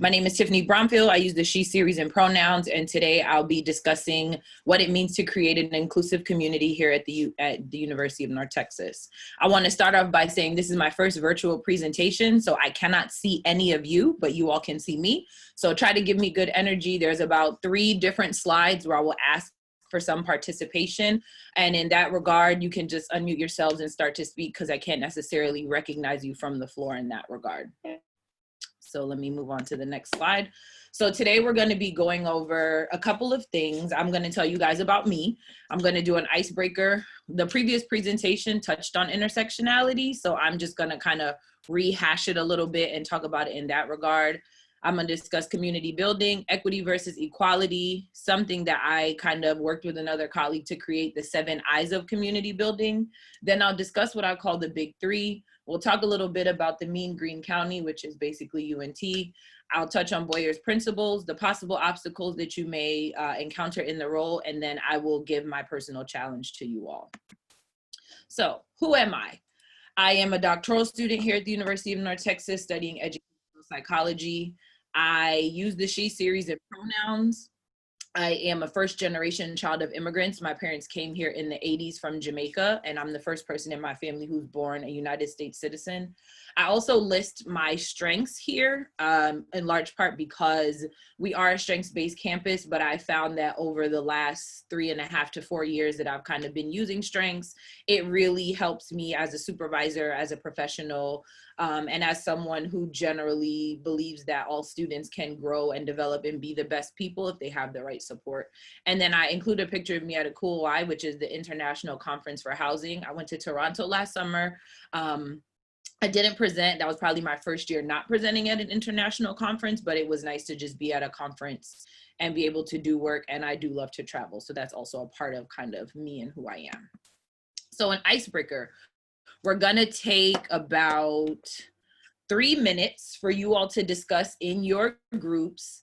My name is Tiffany Bromfield. I use the she series and pronouns, and today I'll be discussing what it means to create an inclusive community here at the University of North Texas. I want to start off by saying this is my first virtual presentation, so I cannot see any of you, but you all can see me. So try to give me good energy. There's about 3 different slides where I will ask for some participation. And in that regard, you can just unmute yourselves and start to speak because I can't necessarily recognize you from the floor in that regard. So let me move on to the next slide. So today we're going to be going over a couple of things. I'm going to tell you guys about me. I'm going to do an icebreaker. The previous presentation touched on intersectionality, so I'm just going to kind of rehash it a little bit and talk about it in that regard. I'm going to discuss community building, equity versus equality, something that I kind of worked with another colleague to create the 7 I's of community building. Then I'll discuss what I call the big 3. We'll talk a little bit about the mean green county, which is basically UNT. I'll touch on Boyer's principles, the possible obstacles that you may encounter in the role, and then I will give my personal challenge to you all. So who am I? I am a doctoral student here at the University of North Texas studying educational psychology. I use the she series and pronouns. I am a first generation child of immigrants. My parents came here in the 80s from Jamaica, and I'm the first person in my family who's born a United States citizen. I also list my strengths here in large part because we are a strengths-based campus, but I found that over the last 3.5 to 4 years that I've kind of been using strengths, it really helps me as a supervisor, as a professional, and as someone who generally believes that all students can grow and develop and be the best people if they have the right support. And then I include a picture of me at a Cool Y, which is the International Conference for Housing. I went to Toronto last summer. I didn't present. That was probably my first year not presenting at an international conference, but it was nice to just be at a conference and be able to do work. And I do love to travel. So that's also a part of kind of me and who I am. So an icebreaker, we're gonna take about 3 minutes for you all to discuss in your groups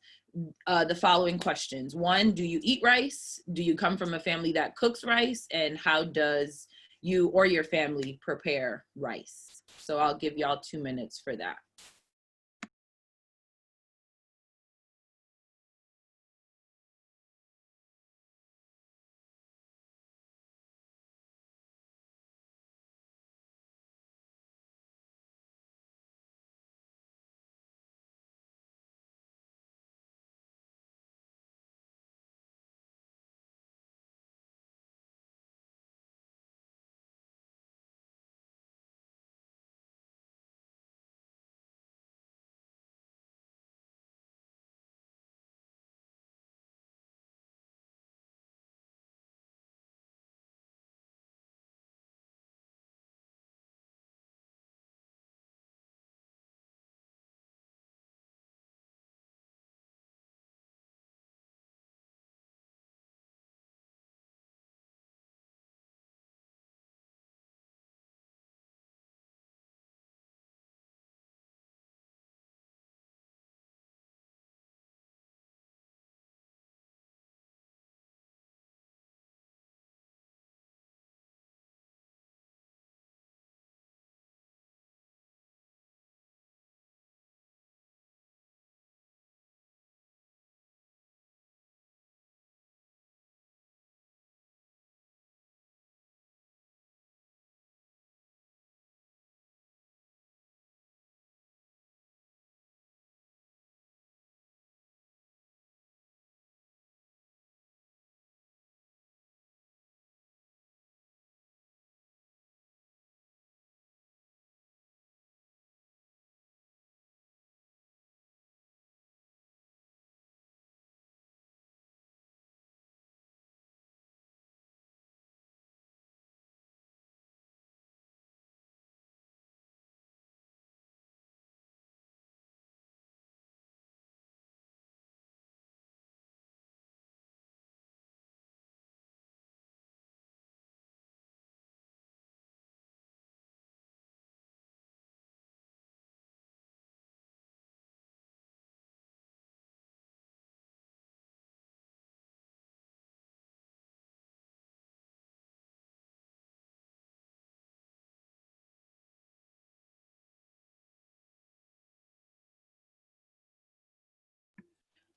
the following questions. 1, do you eat rice? Do you come from a family that cooks rice? And how does you or your family prepare rice? So I'll give y'all 2 minutes for that.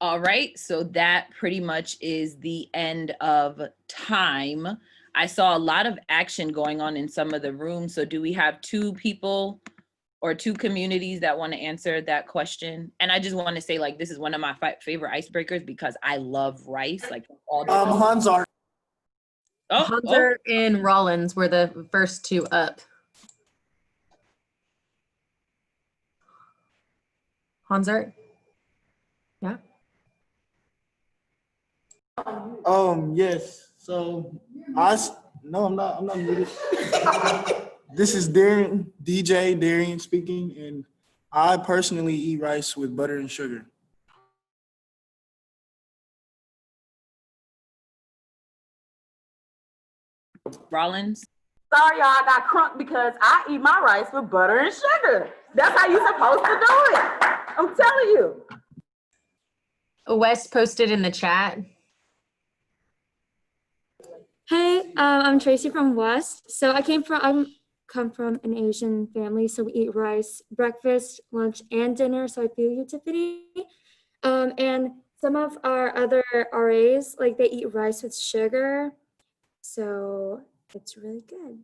All right, so that pretty much is the end of time. I saw a lot of action going on in some of the rooms. So do we have 2 people or 2 communities that want to answer that question? And I just want to say, like, this is one of my favorite icebreakers because I love rice. Like all the Hansard. Oh, Hansard and Rollins were the first 2 up. Hansard? Yeah. Yes. So no, I'm not muted. This is DJ Darian speaking, and I personally eat rice with butter and sugar. Rollins? Sorry, y'all, I got crunk because I eat my rice with butter and sugar. That's how you're supposed to do it. I'm telling you. Wes posted in the chat. Hey, I'm Tracy from West. So I come from an Asian family, so we eat rice breakfast, lunch, and dinner. So I feel you, Tiffany. And some of our other RAs, like they eat rice with sugar. So it's really good.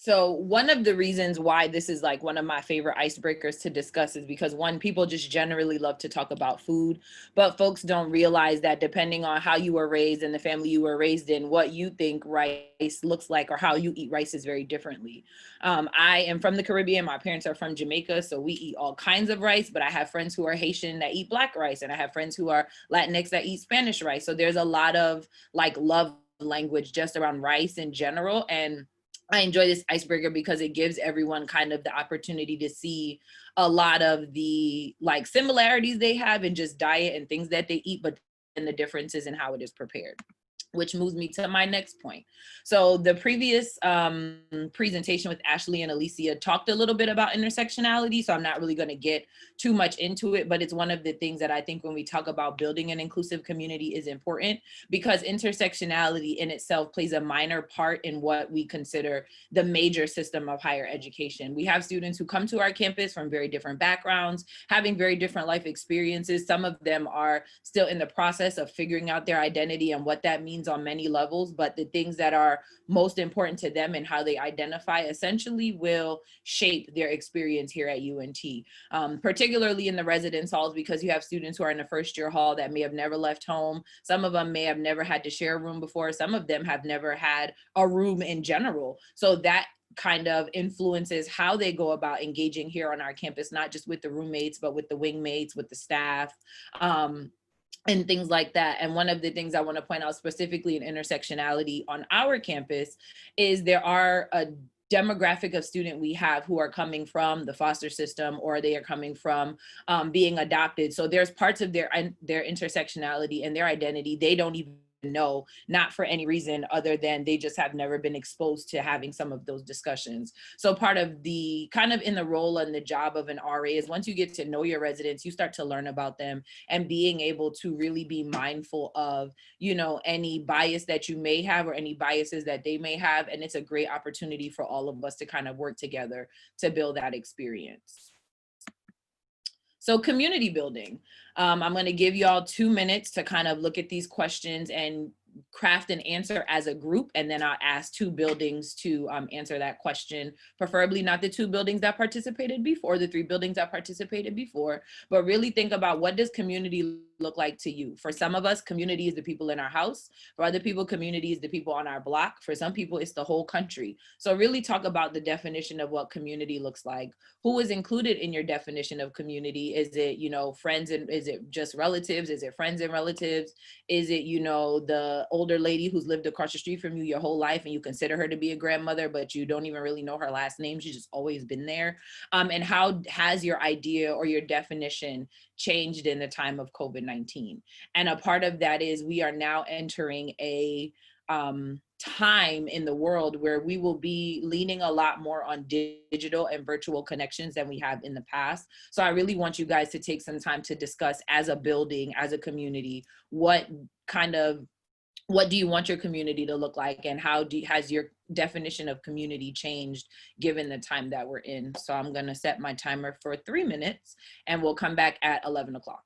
So one of the reasons why this is like one of my favorite icebreakers to discuss is because one, people just generally love to talk about food, but folks don't realize that depending on how you were raised and the family you were raised in, what you think rice looks like or how you eat rice is very differently. I am from the Caribbean. My parents are from Jamaica, so we eat all kinds of rice, but I have friends who are Haitian that eat black rice, and I have friends who are Latinx that eat Spanish rice. So there's a lot of like love language just around rice in general. And I enjoy this icebreaker because it gives everyone kind of the opportunity to see a lot of the like similarities they have in just diet and things that they eat, but then the differences in how it is prepared, which moves me to my next point. So the previous presentation with Ashley and Alicia talked a little bit about intersectionality, so I'm not really gonna get too much into it, but it's one of the things that I think when we talk about building an inclusive community is important, because intersectionality in itself plays a minor part in what we consider the major system of higher education. We have students who come to our campus from very different backgrounds, having very different life experiences. Some of them are still in the process of figuring out their identity and what that means on many levels, but the things that are most important to them and how they identify essentially will shape their experience here at UNT, particularly in the residence halls, because you have students who are in the first year hall that may have never left home. Some of them may have never had to share a room before. Some of them have never had a room in general. So that kind of influences how they go about engaging here on our campus, not just with the roommates, but with the wingmates, with the staff. And things like that. And one of the things I want to point out specifically in intersectionality on our campus is there are a demographic of student we have who are coming from the foster system, or they are coming from being adopted. So there's parts of their intersectionality and their identity they don't even know, not for any reason other than they just have never been exposed to having some of those discussions. So part of the kind of in the role and the job of an RA is once you get to know your residents, you start to learn about them, and being able to really be mindful of, you know, any bias that you may have or any biases that they may have. And it's a great opportunity for all of us to kind of work together to build that experience. So community building, I'm going to give y'all 2 minutes to kind of look at these questions and craft an answer as a group, and then I'll ask 2 buildings to answer that question, preferably not the 2 buildings that participated before, the 3 buildings that participated before, but really think about what does community look like to you. For some of us, community is the people in our house. For other people, community is the people on our block. For some people, it's the whole country. So really talk about the definition of what community looks like. Who is included in your definition of community? Is it, you know, friends, and is it just relatives? Is it friends and relatives? Is it, you know, the older lady who's lived across the street from you your whole life and you consider her to be a grandmother, but you don't even really know her last name? She's just always been there. And how has your idea or your definition changed in the time of COVID-19? And a part of that is we are now entering a time in the world where we will be leaning a lot more on digital and virtual connections than we have in the past. So I really want you guys to take some time to discuss as a building, as a community, what do you want your community to look like, and how has your definition of community changed given the time that we're in? So I'm going to set my timer for 3 minutes and we'll come back at 11 o'clock.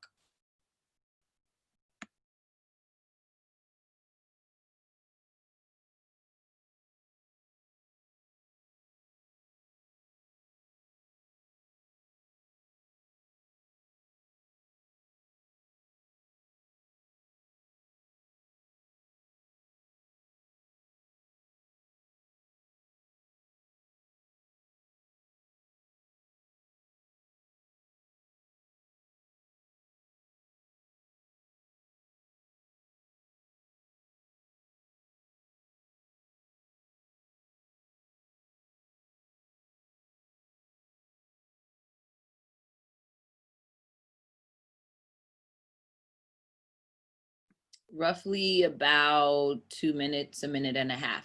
Roughly about 2 minutes, a minute and a half.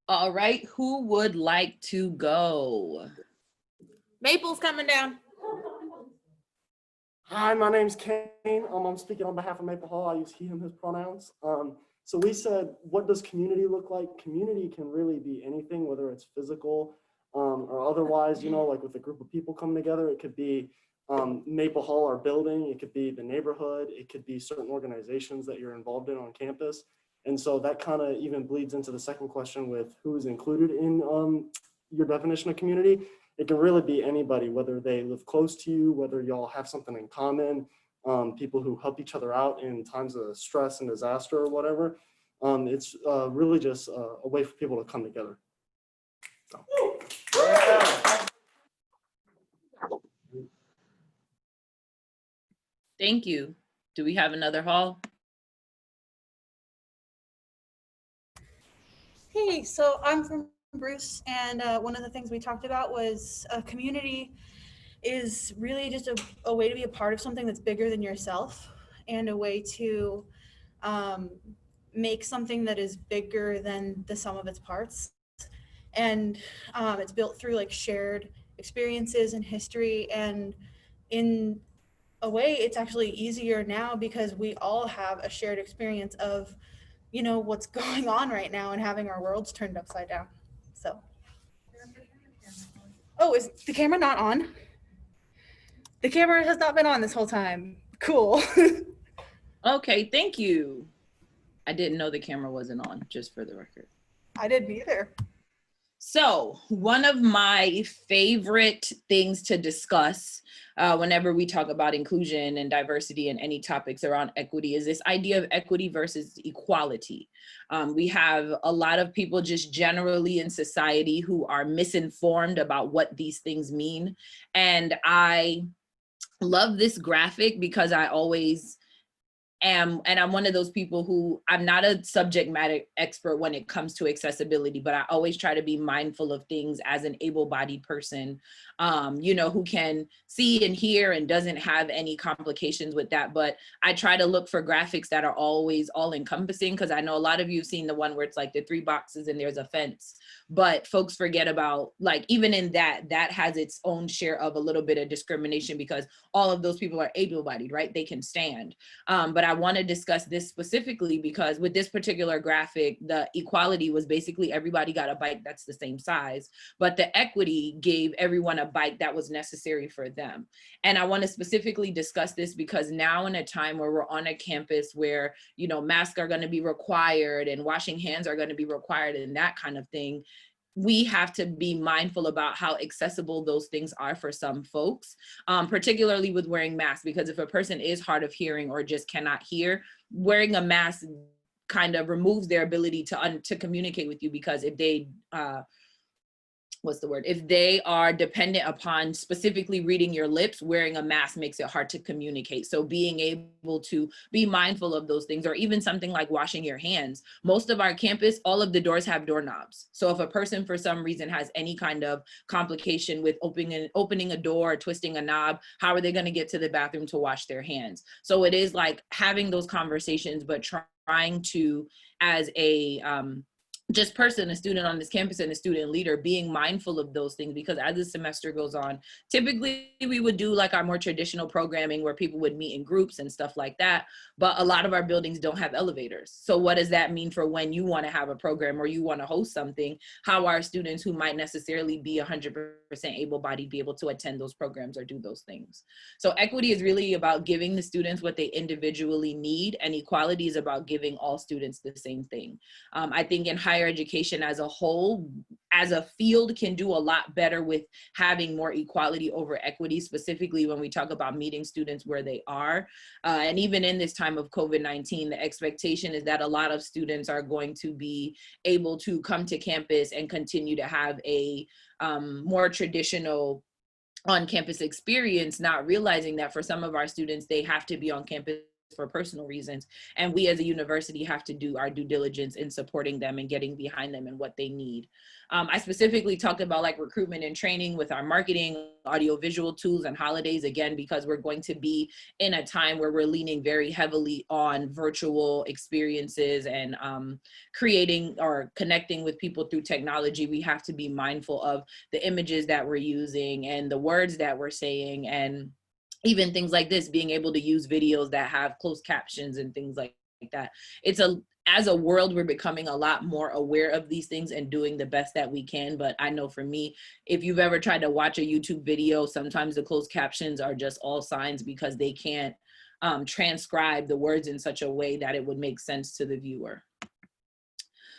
All right, who would like to go? Maple's coming down. Hi, my name's Kane. I'm speaking on behalf of Maple Hall. I use he, him, his pronouns. So we said, what does community look like? Community can really be anything, whether it's physical or otherwise, you know, like with a group of people coming together. It could be Maple Hall, our building. It could be the neighborhood. It could be certain organizations that you're involved in on campus. And so that kind of even bleeds into the second question with who is included in your definition of community. It can really be anybody, whether they live close to you, whether y'all have something in common, people who help each other out in times of stress and disaster or whatever. It's really just a way for people to come together. So. Thank you. Do we have another hall? Hey, so I'm from Bruce, and one of the things we talked about was a community is really just a way to be a part of something that's bigger than yourself, and a way to make something that is bigger than the sum of its parts. And it's built through like shared experiences and history, and in a way it's actually easier now because we all have a shared experience of, you know, what's going on right now and having our worlds turned upside down. So, oh, is the camera not on? The camera has not been on this whole time. Cool. Okay, thank you. I didn't know the camera wasn't on, just for the record. I didn't either. So one of my favorite things to discuss whenever we talk about inclusion and diversity and any topics around equity is this idea of equity versus equality. We have a lot of people just generally in society who are misinformed about what these things mean. And I love this graphic because I always and I'm one of those people who, I'm not a subject matter expert when it comes to accessibility, but I always try to be mindful of things as an able-bodied person, you know, who can see and hear and doesn't have any complications with that. But I try to look for graphics that are always all-encompassing, because I know a lot of you have seen the one where it's like the 3 boxes and there's a fence, but folks forget about, like, even in that has its own share of a little bit of discrimination, because all of those people are able-bodied, right? They can stand. But I want to discuss this specifically because with this particular graphic, the equality was basically everybody got a bike that's the same size, but the equity gave everyone a bike that was necessary for them. And I want to specifically discuss this because now, in a time where we're on a campus where, you know, masks are going to be required and washing hands are going to be required and that kind of thing, we have to be mindful about how accessible those things are for some folks, particularly with wearing masks, because if a person is hard of hearing or just cannot hear, wearing a mask kind of removes their ability to communicate with you, because if they, if they are dependent upon specifically reading your lips, wearing a mask makes it hard to communicate. So being able to be mindful of those things, or even something like washing your hands. Most of our campus, all of the doors have doorknobs. So if a person for some reason has any kind of complication with opening a door or twisting a knob, how are they going to get to the bathroom to wash their hands? So it is like having those conversations, but trying to, as a just person, a student on this campus and a student leader, being mindful of those things, because as the semester goes on, typically we would do like our more traditional programming where people would meet in groups and stuff like that. But a lot of our buildings don't have elevators. So what does that mean for when you want to have a program or you want to host something? How are students who might necessarily be 100% able-bodied be able to attend those programs or do those things? So equity is really about giving the students what they individually need, and equality is about giving all students the same thing. I think in higher education as a whole, as a field, can do a lot better with having more equality over equity, specifically when we talk about meeting students where they are. And even in this time of COVID-19, the expectation is that a lot of students are going to be able to come to campus and continue to have a more traditional on-campus experience, not realizing that for some of our students, they have to be on campus for personal reasons. And we as a university have to do our due diligence in supporting them and getting behind them and what they need. I specifically talked about like recruitment and training with our marketing, audiovisual tools and holidays, again, because we're going to be in a time where we're leaning very heavily on virtual experiences and creating or connecting with people through technology. We have to be mindful of the images that we're using and the words that we're saying, and even things like this, being able to use videos that have closed captions and things like that. As a world, we're becoming a lot more aware of these things and doing the best that we can. But I know for me, if you've ever tried to watch a YouTube video, sometimes the closed captions are just all signs because they can't transcribe the words in such a way that it would make sense to the viewer.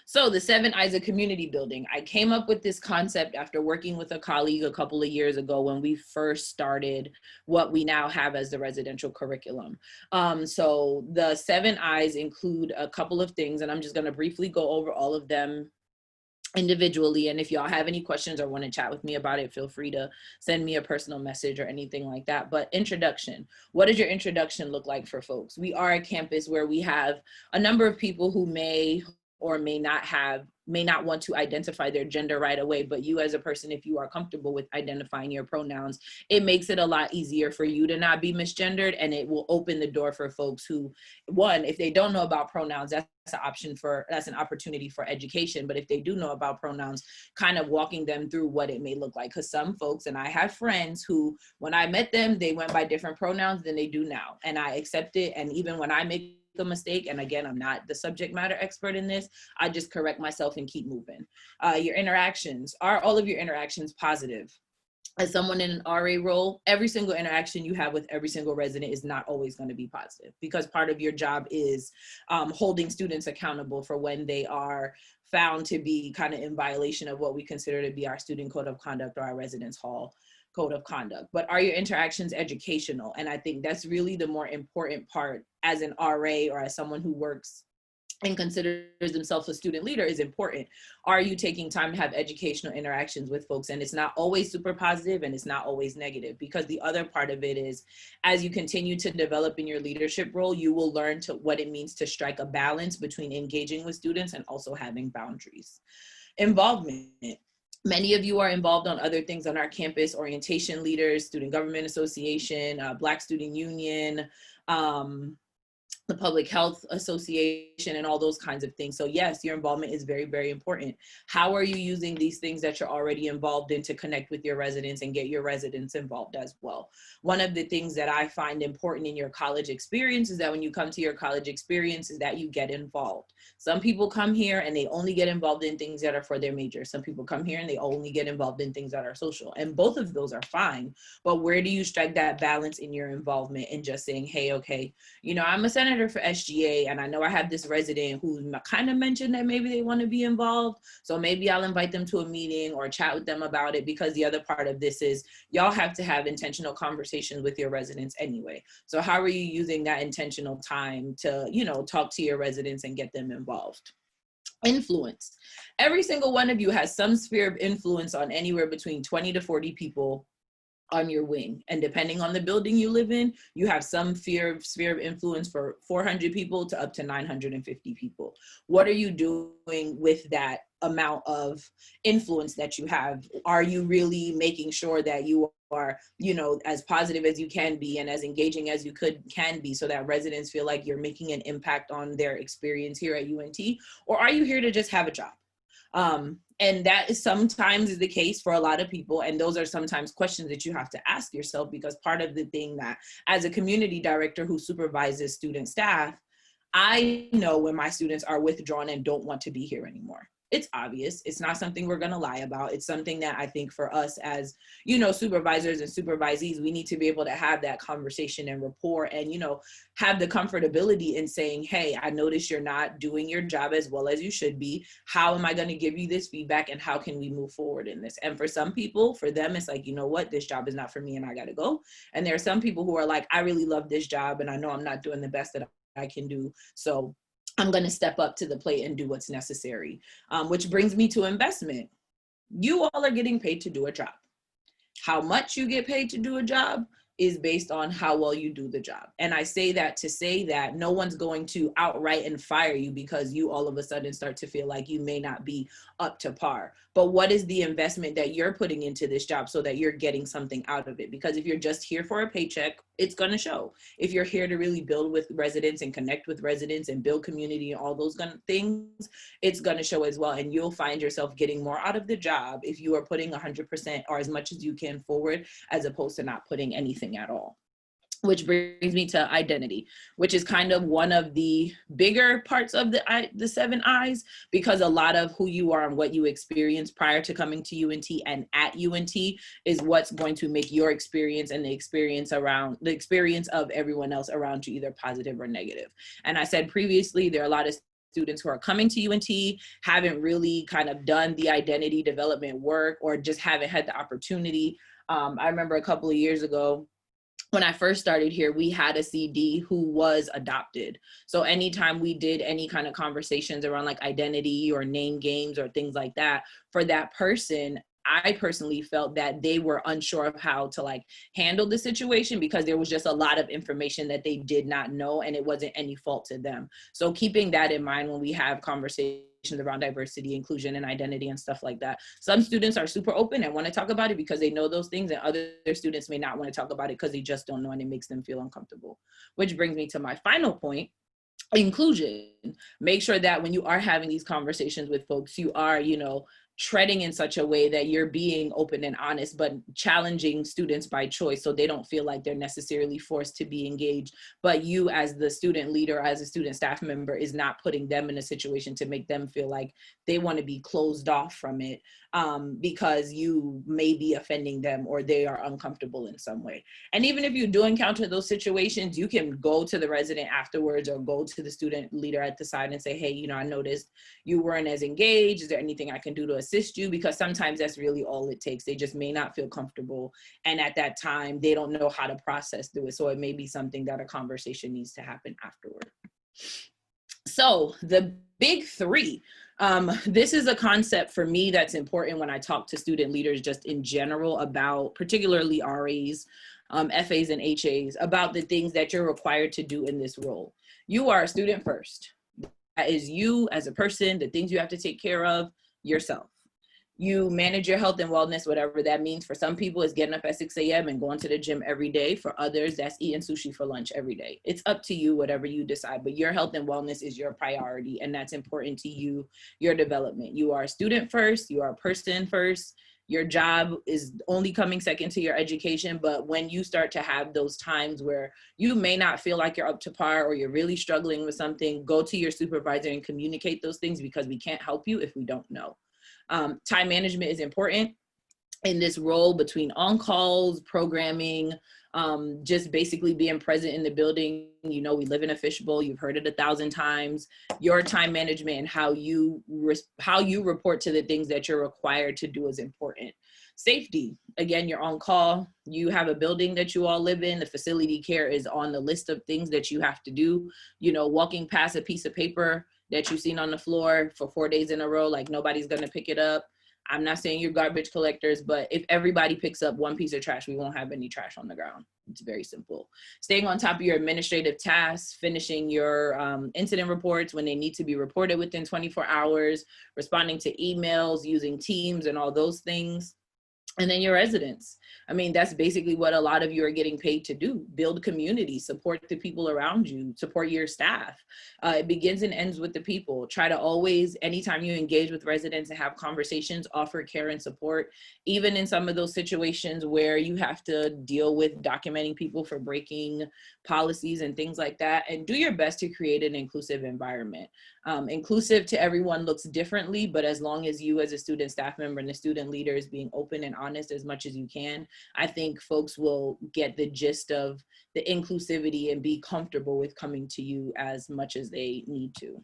So the 7 Eyes of community building, I came up with this concept after working with a colleague a couple of years ago when we first started what we now have as the residential curriculum. So the 7 Eyes include a couple of things, and I'm just going to briefly go over all of them individually. And if y'all have any questions or want to chat with me about it, feel free to send me a personal message or anything like that. But introduction, what does your introduction look like for folks? We are a campus where we have a number of people who may or may not want to identify their gender right away, but you as a person, if you are comfortable with identifying your pronouns, it makes it a lot easier for you to not be misgendered, and it will open the door for folks who, one, if they don't know about pronouns, that's an opportunity for education. But if they do know about pronouns, kind of walking them through what it may look like. Because some folks, and I have friends who, when I met them, they went by different pronouns than they do now, and I accept it. And even when I make a mistake, and again, I'm not the subject matter expert in this, I just correct myself and keep moving. Your interactions, are all of your interactions positive? As someone in an RA role, every single interaction you have with every single resident is not always going to be positive, because part of your job is holding students accountable for when they are found to be kind of in violation of what we consider to be our student code of conduct or our residence hall code of conduct. But are your interactions educational? And I think that's really the more important part as an RA or as someone who works and considers themselves a student leader is important. Are you taking time to have educational interactions with folks? And it's not always super positive and it's not always negative, because the other part of it is, as you continue to develop in your leadership role, you will learn what it means to strike a balance between engaging with students and also having boundaries. Involvement. Many of you are involved on other things on our campus: orientation leaders, Student Government Association, Black Student Union, the Public Health Association, and all those kinds of things. So yes, your involvement is very, very important. How are you using these things that you're already involved in to connect with your residents and get your residents involved as well? One of the things that I find important in your college experience is that when you come to your college experience is that you get involved. Some people come here and they only get involved in things that are for their major. Some people come here and they only get involved in things that are social. And both of those are fine. But where do you strike that balance in your involvement and just saying, hey, okay, you know, I'm a senator for SGA, and I know I have this resident who kind of mentioned that maybe they want to be involved, so maybe I'll invite them to a meeting or chat with them about it, because the other part of this is y'all have to have intentional conversations with your residents anyway. So how are you using that intentional time to, you know, talk to your residents and get them involved? Influence. Every single one of you has some sphere of influence on anywhere between 20 to 40 people on your wing. And depending on the building you live in, you have some sphere of influence for 400 people to up to 950 people. What are you doing with that amount of influence that you have? Are you really making sure that you are, you know, as positive as you can be and as engaging as you can be, so that residents feel like you're making an impact on their experience here at UNT? Or are you here to just have a job? And that is sometimes the case for a lot of people. And those are sometimes questions that you have to ask yourself, because part of the thing that, as a community director who supervises student staff, I know when my students are withdrawn and don't want to be here anymore. It's obvious. It's not something we're going to lie about. It's something that I think for us as, you know, supervisors and supervisees, we need to be able to have that conversation and rapport and, you know, have the comfortability in saying, hey, I notice you're not doing your job as well as you should be. How am I going to give you this feedback, and how can we move forward in this? And for some people, for them, it's like, you know what, this job is not for me and I got to go. And there are some people who are like, I really love this job and I know I'm not doing the best that I can do. So I'm going to step up to the plate and do what's necessary, which brings me to investment. You all are getting paid to do a job. How much you get paid to do a job is based on how well you do the job. And I say that to say that no one's going to outright and fire you because you all of a sudden start to feel like you may not be up to par. But what is the investment that you're putting into this job so that you're getting something out of it? Because if you're just here for a paycheck, it's going to show. If you're here to really build with residents and connect with residents and build community and all those things, it's going to show as well. And you'll find yourself getting more out of the job if you are putting 100% or as much as you can forward, as opposed to not putting anything at all. Which brings me to identity, which is kind of one of the bigger parts of the 7 I's, because a lot of who you are and what you experience prior to coming to UNT and at UNT is what's going to make your experience and the experience of everyone else around you either positive or negative. And I said previously, there are a lot of students who are coming to UNT, haven't really kind of done the identity development work or just haven't had the opportunity. I remember a couple of years ago, when I first started here, we had a CD who was adopted. So anytime we did any kind of conversations around like identity or name games or things like that, for that person, I personally felt that they were unsure of how to like handle the situation because there was just a lot of information that they did not know and it wasn't any fault to them. So keeping that in mind when we have conversations around diversity, inclusion, and identity and stuff like that. Some students are super open and want to talk about it because they know those things, and other students may not want to talk about it because they just don't know and it makes them feel uncomfortable. Which brings me to my final point. Inclusion. Make sure that when you are having these conversations with folks, you are, treading in such a way that you're being open and honest, but challenging students by choice so they don't feel like they're necessarily forced to be engaged. But you as the student leader, as a student staff member, is not putting them in a situation to make them feel like they want to be closed off from it because you may be offending them or they are uncomfortable in some way. And even if you do encounter those situations, you can go to the resident afterwards or go to the student leader at the side and say, hey, I noticed you weren't as engaged. Is there anything I can do to assist you? Because sometimes that's really all it takes. They just may not feel comfortable. And at that time, they don't know how to process through it. So it may be something that a conversation needs to happen afterward. So the big 3, this is a concept for me that's important when I talk to student leaders just in general about particularly RAs, FAs and HAs, about the things that you're required to do in this role. You are a student first. That is you as a person, the things you have to take care of yourself. You manage your health and wellness, whatever that means. For some people, it's getting up at 6 a.m. and going to the gym every day. For others, that's eating sushi for lunch every day. It's up to you, whatever you decide, but your health and wellness is your priority, and that's important to you, your development. You are a student first, you are a person first. Your job is only coming second to your education, but when you start to have those times where you may not feel like you're up to par or you're really struggling with something, go to your supervisor and communicate those things, because we can't help you if we don't know. Time management is important in this role between on-calls, programming, just basically being present in the building. We live in a fishbowl. You've heard it 1,000 times. Your time management and how you report to the things that you're required to do is important. Safety, again, you're on call. You have a building that you all live in. The facility care is on the list of things that you have to do. Walking past a piece of paper that you've seen on the floor for 4 days in a row, like nobody's gonna pick it up. I'm not saying you're garbage collectors, but if everybody picks up one piece of trash, we won't have any trash on the ground. It's very simple. Staying on top of your administrative tasks, finishing your incident reports when they need to be reported within 24 hours, responding to emails, using Teams and all those things. And then your residents. That's basically what a lot of you are getting paid to do. Build community, support the people around you, support your staff. It begins and ends with the people. Try to always, anytime you engage with residents and have conversations, offer care and support, even in some of those situations where you have to deal with documenting people for breaking policies and things like that. And do your best to create an inclusive environment. Inclusive to everyone looks differently, but as long as you as a student staff member and the student leader is being open and honest as much as you can, I think folks will get the gist of the inclusivity and be comfortable with coming to you as much as they need to.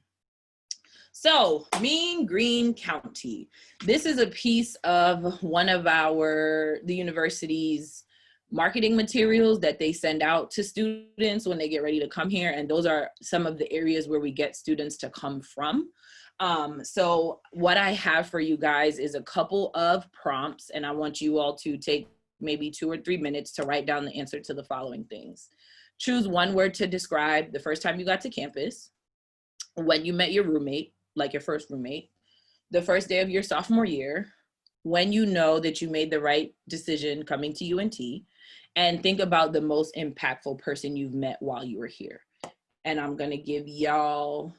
So, Mean Green County. This is a piece of one of the university's marketing materials that they send out to students when they get ready to come here. And those are some of the areas where we get students to come from. So what I have for you guys is a couple of prompts, and I want you all to take maybe 2 or 3 minutes to write down the answer to the following things. Choose one word to describe the first time you got to campus, when you met your roommate, like your first roommate, the first day of your sophomore year, when you know that you made the right decision coming to UNT, and think about the most impactful person you've met while you were here. And I'm gonna give y'all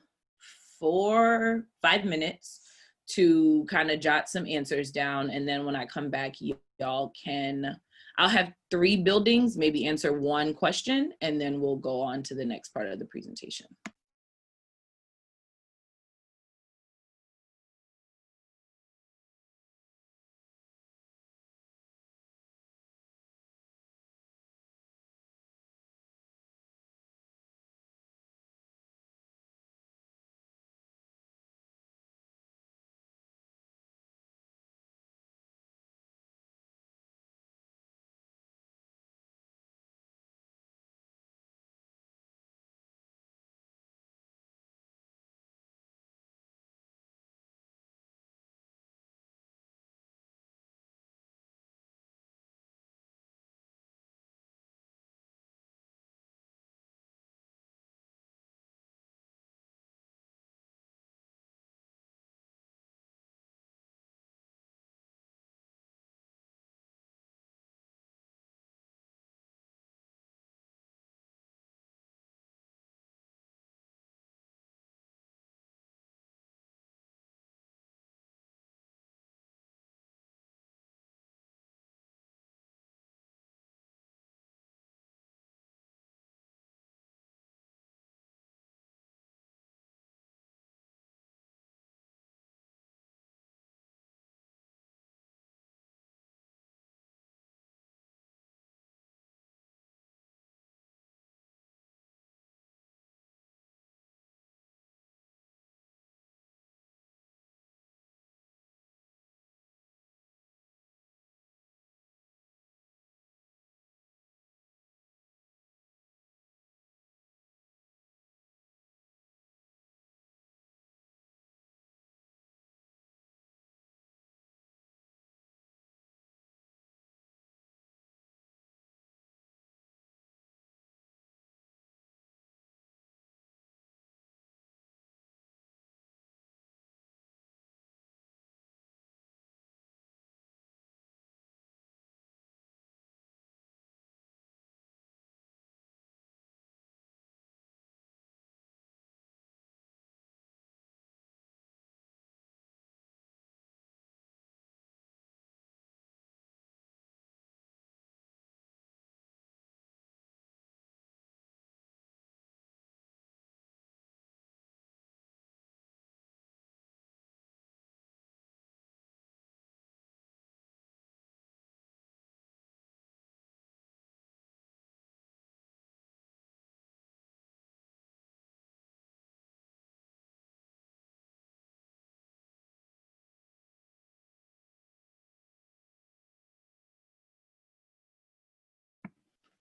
5 minutes to kind of jot some answers down. And then when I come back, y'all can, I'll have 3 buildings, maybe answer 1 question, and then we'll go on to the next part of the presentation.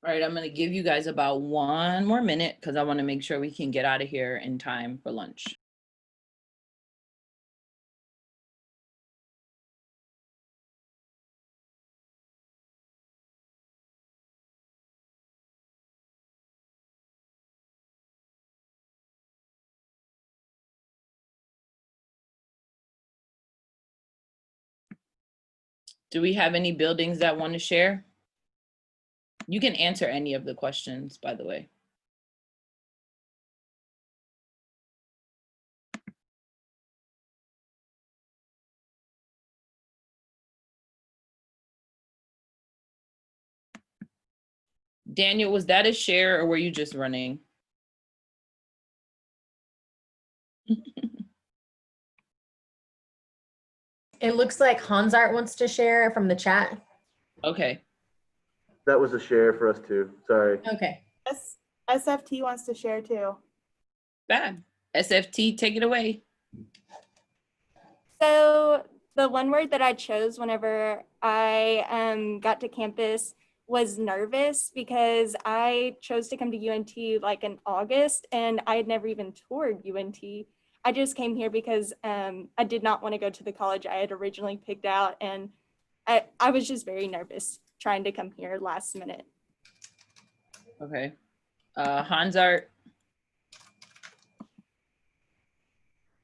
All right, I'm gonna give you guys about 1 more minute because I wanna make sure we can get out of here in time for lunch. Do we have any buildings that want to share? You can answer any of the questions, by the way. Daniel, was that a share or were you just running? It looks like Hansart wants to share from the chat. Okay. That was a share for us too. Sorry. Okay. SFT wants to share too. Bad. SFT, take it away. So the one word that I chose whenever I got to campus was nervous, because I chose to come to UNT like in August and I had never even toured UNT. I just came here because I did not want to go to the college I had originally picked out, and I was just very nervous. trying to come here last minute. Okay. Hansart.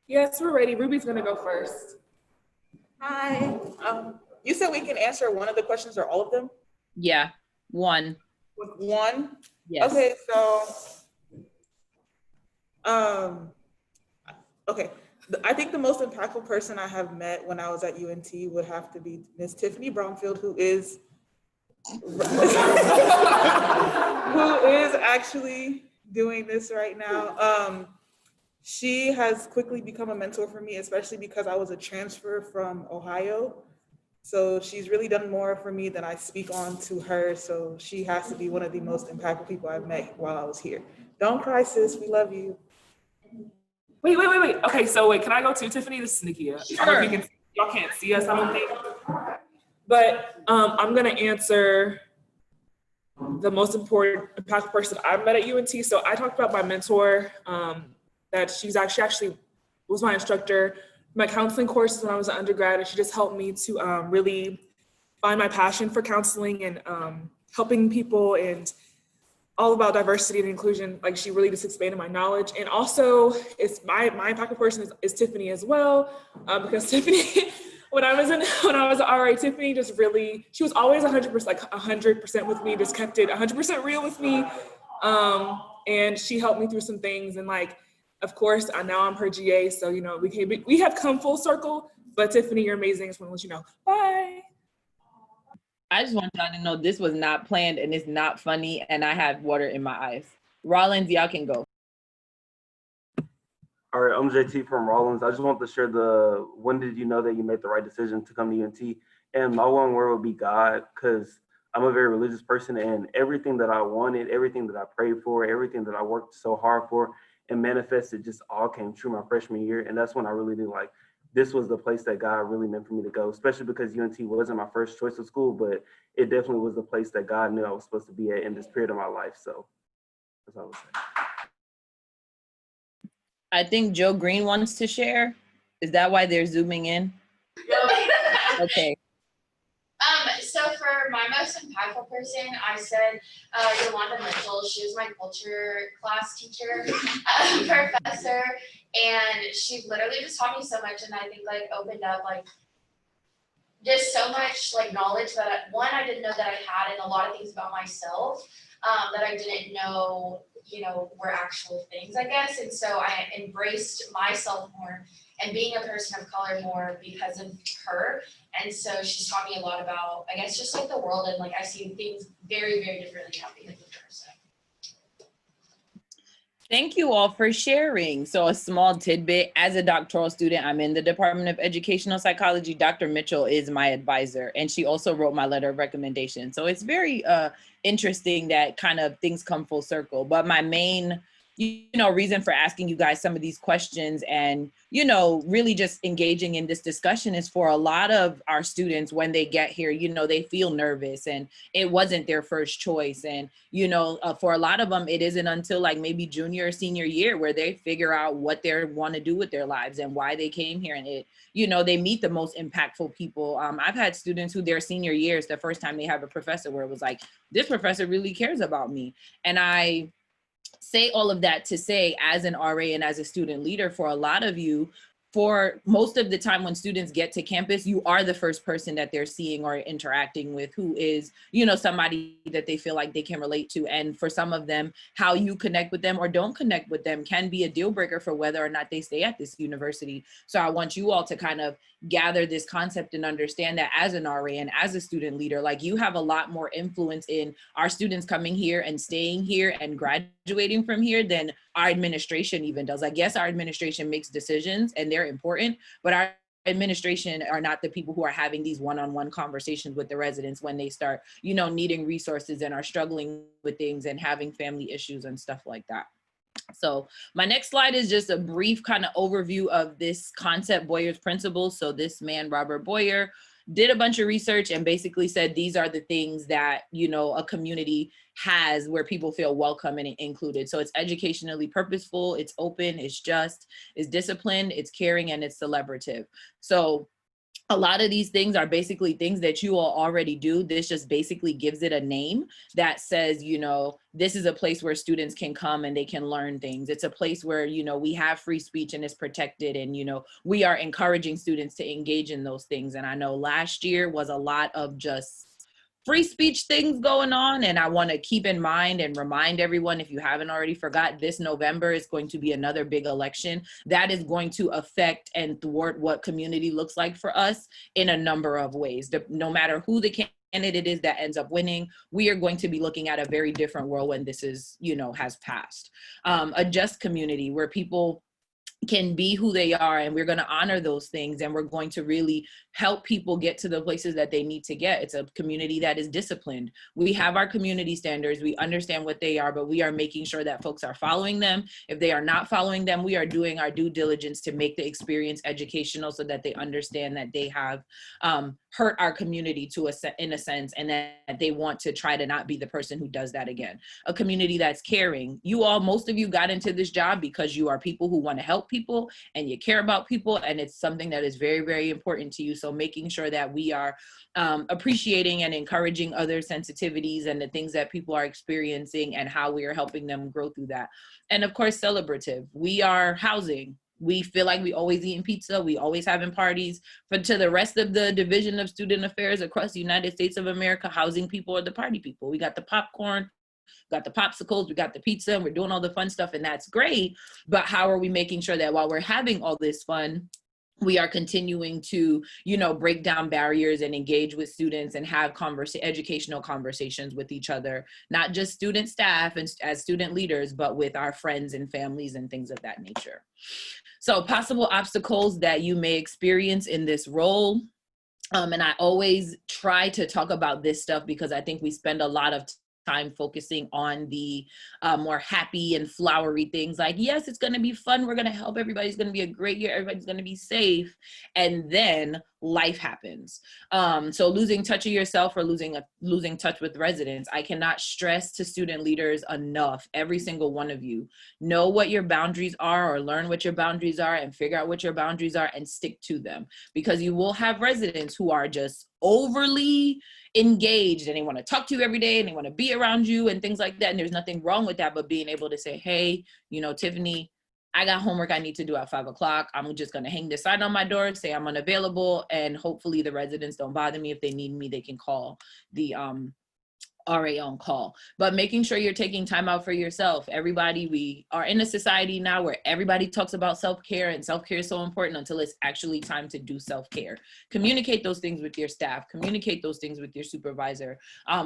Yes, we're ready. Ruby's gonna go first. Hi. You said we can answer one of the questions or all of them? Yeah, one. With one? Yes. Okay, so, okay. I think the most impactful person I have met when I was at UNT would have to be Miss Tiffany Bromfield, who is actually doing this right now. She has quickly become a mentor for me, especially because I was a transfer from Ohio. So she's really done more for me than I speak on to her. So she has to be one of the most impactful people I've met while I was here. Don't cry, sis. We love you. Wait. Okay, so wait, can I go too, Tiffany? This is Nikia. Sure. Y'all can't see us, I don't think. But I'm gonna answer the most important impactful person I've met at UNT. So I talked about my mentor, that she actually was my instructor, my counseling courses when I was an undergrad, and she just helped me to really find my passion for counseling and helping people and all about diversity and inclusion. Like, she really just expanded my knowledge. And also, it's my impactful person is Tiffany as well, because Tiffany, when I was an RA, Tiffany just really, she was always 100% with me, just kept it 100% real with me. And she helped me through some things. And like, of course, now I'm her GA, so you know we have come full circle. But Tiffany, you're amazing. I just want to let you know. Bye. I just want y'all to know this was not planned and it's not funny, and I have water in my eyes. Rollins, y'all can go. All right, I'm JT from Rollins. I just want to share when did you know that you made the right decision to come to UNT? And my one word would be God, because I'm a very religious person, and everything that I wanted, everything that I prayed for, everything that I worked so hard for and manifested just all came true my freshman year. And that's when I really knew, like, this was the place that God really meant for me to go, especially because UNT wasn't my first choice of school, but it definitely was the place that God knew I was supposed to be at in this period of my life. So that's all I would say. I think Joe Green wants to share. Is that why they're zooming in? Okay. So for my most impactful person, I said Yolanda Mitchell. She was my culture class teacher, professor, and she literally just taught me so much, and I think like opened up like just so much like knowledge that I didn't know that I had, and a lot of things about myself that I didn't know, were actual things, I guess. And so I embraced myself more and being a person of color more because of her. And so she's taught me a lot about, I guess, just like the world, and like I see things very, very differently now because of her. So. Thank you all for sharing. So a small tidbit, as a doctoral student, I'm in the Department of Educational Psychology. Dr. Mitchell is my advisor, and she also wrote my letter of recommendation. So it's very interesting that kind of things come full circle. But my main reason for asking you guys some of these questions and, really just engaging in this discussion is for a lot of our students, when they get here, they feel nervous and it wasn't their first choice. And, for a lot of them, it isn't until like maybe junior or senior year where they figure out what they want to do with their lives and why they came here. And they meet the most impactful people. I've had students who their senior year is the first time they have a professor where it was like, this professor really cares about me. And I say all of that to say, as an RA and as a student leader, for a lot of you, for most of the time when students get to campus, you are the first person that they're seeing or interacting with who is, somebody that they feel like they can relate to. And for some of them, how you connect with them or don't connect with them can be a deal breaker for whether or not they stay at this university. So I want you all to kind of gather this concept and understand that as an RA and as a student leader, like, you have a lot more influence in our students coming here and staying here and graduating from here than our administration even does. Like, yes, our administration makes decisions and they're important, but our administration are not the people who are having these one-on-one conversations with the residents when they start, needing resources and are struggling with things and having family issues and stuff like that. So my next slide is just a brief kind of overview of this concept, Boyer's principles. So this man, Robert Boyer, did a bunch of research and basically said these are the things that, a community has where people feel welcome and included. So it's educationally purposeful, it's open, it's just, it's disciplined, it's caring, and it's celebrative. So a lot of these things are basically things that you all already do. This just basically gives it a name that says, you know, this is a place where students can come and they can learn things. It's a place where, you know, we have free speech and it's protected, and, you know, we are encouraging students to engage in those things. And I know last year was a lot of just free speech things going on. And I want to keep in mind and remind everyone, if you haven't already forgot, this November is going to be another big election that is going to affect and thwart what community looks like for us in a number of ways. No matter who the candidate is that ends up winning, we are going to be looking at a very different world when this is, you know, has passed. A just community where people can be who they are, and we're going to honor those things, and we're going to really help people get to the places that they need to get. It's a community that is disciplined. We have our community standards, we understand what they are, but we are making sure that folks are following them. If they are not following them, we are doing our due diligence to make the experience educational so that they understand that they have hurt our community in a sense, and that they want to try to not be the person who does that again. A community that's caring. You all, most of you got into this job because you are people who want to help people and you care about people, and it's something that is very, very important to you. So making sure that we are appreciating and encouraging other sensitivities and the things that people are experiencing and how we are helping them grow through that. And of course, celebrative. We are housing. We feel like we always eating pizza, we always having parties. But to the rest of the Division of Student Affairs across the United States of America, housing people are the party people. We got the popcorn, got the popsicles, we got the pizza, and we're doing all the fun stuff, and that's great. But how are we making sure that while we're having all this fun, we are continuing to, you know, break down barriers and engage with students and have educational conversations with each other, not just student staff and as student leaders, but with our friends and families and things of that nature. So possible obstacles that you may experience in this role. And I always try to talk about this stuff because I think we spend a lot of time focusing on the more happy and flowery things like, yes, it's going to be fun, we're going to help everybody, it's going to be a great year, everybody's going to be safe, and then life happens. So losing touch of yourself or losing touch with residents. I cannot stress to student leaders enough, every single one of you, know what your boundaries are, or learn what your boundaries are and figure out what your boundaries are and stick to them, because you will have residents who are just overly engaged and they want to talk to you every day and they want to be around you and things like that. And there's nothing wrong with that, but being able to say, hey, you know, Tiffany, I got homework I need to do at 5 o'clock. I'm just going to hang this sign on my door, say I'm unavailable, and hopefully the residents don't bother me. If they need me, they can call the RA on call. But making sure you're taking time out for yourself. Everybody, we are in a society now where everybody talks about self-care, and self-care is so important until it's actually time to do self-care. Communicate those things with your staff, communicate those things with your supervisor.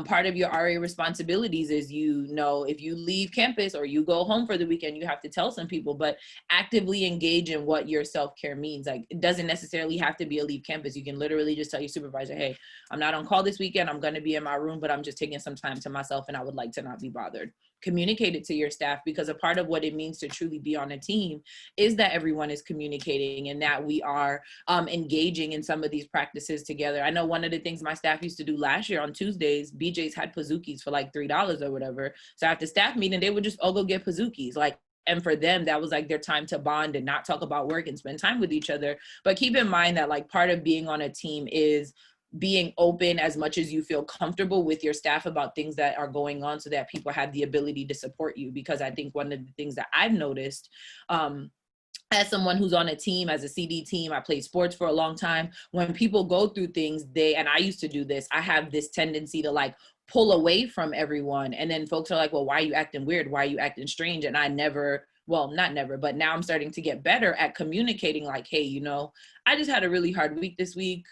Part of your RA responsibilities is, you know, if you leave campus or you go home for the weekend, you have to tell some people, but actively engage in what your self-care means. Like, it doesn't necessarily have to be a leave campus. You can literally just tell your supervisor, hey, I'm not on call this weekend, I'm going to be in my room, but I'm just taking some time to myself and I would like to not be bothered. Communicate it to your staff, because a part of what it means to truly be on a team is that everyone is communicating and that we are engaging in some of these practices together. I know one of the things my staff used to do last year on Tuesdays, BJ's had Pazookies for like $3 or whatever. So after staff meeting, they would just all go get Pazookies. Like, and for them, that was like their time to bond and not talk about work and spend time with each other. But keep in mind that like part of being on a team is being open as much as you feel comfortable with your staff about things that are going on, so that people have the ability to support you. Because I think one of the things that I've noticed, as someone who's on a team, as a CD team, I played sports for a long time. When people go through things, and I used to do this, I have this tendency to like pull away from everyone. And then folks are like, well, why are you acting weird? Why are you acting strange? And I never, well, not never, but now I'm starting to get better at communicating like, hey, you know, I just had a really hard week this week.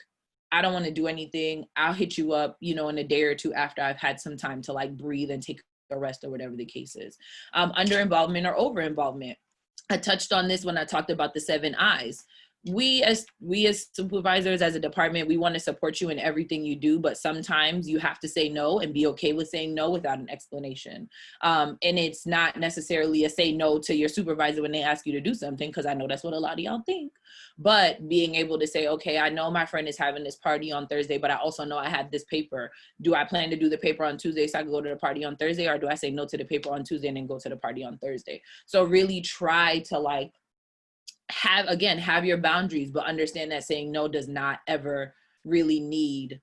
I don't want to do anything. I'll hit you up, you know, in a day or two after I've had some time to like breathe and take a rest or whatever the case is. Under involvement or over involvement. I touched on this when I talked about the 7 I's. We as supervisors, as a department, we want to support you in everything you do, but sometimes you have to say no and be okay with saying no without an explanation. And it's not necessarily a say no to your supervisor when they ask you to do something, because I know that's what a lot of y'all think. But being able to say, okay, I know my friend is having this party on Thursday, but I also know I had this paper. Do I plan to do the paper on Tuesday so I can go to the party on Thursday, or do I say no to the paper on Tuesday and then go to the party on Thursday? So really try to like have your boundaries, but understand that saying no does not ever really need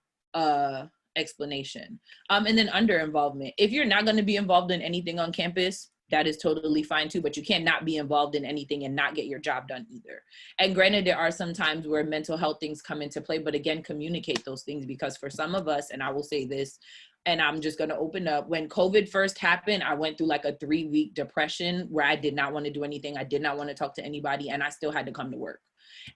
explanation. And then under involvement. If you're not going to be involved in anything on campus, that is totally fine too, but you cannot be involved in anything and not get your job done either. And granted, there are some times where mental health things come into play, but again, communicate those things, because for some of us, and I will say this, and I'm just going to open up, when COVID first happened, I went through like a 3-week depression where I did not want to do anything. I did not want to talk to anybody, and I still had to come to work.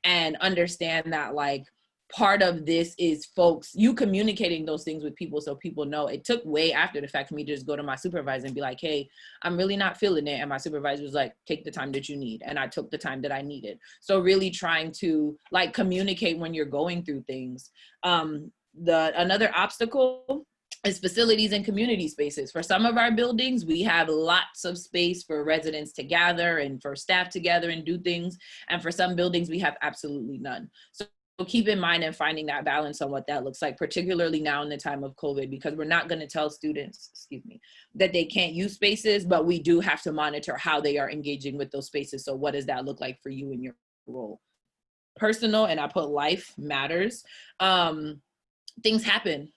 And understand that, like, part of this is folks, you communicating those things with people so people know. It took way after the fact for me to just go to my supervisor and be like, hey, I'm really not feeling it. And my supervisor was like, take the time that you need. And I took the time that I needed. So really trying to like communicate when you're going through things. Another obstacle is facilities and community spaces. For some of our buildings, we have lots of space for residents to gather and for staff to gather and do things. And for some buildings, we have absolutely none. So keep in mind and finding that balance on what that looks like, particularly now in the time of COVID, because we're not going to tell students, that they can't use spaces, but we do have to monitor how they are engaging with those spaces. So what does that look like for you in your role? Personal, and I put life matters. Things happen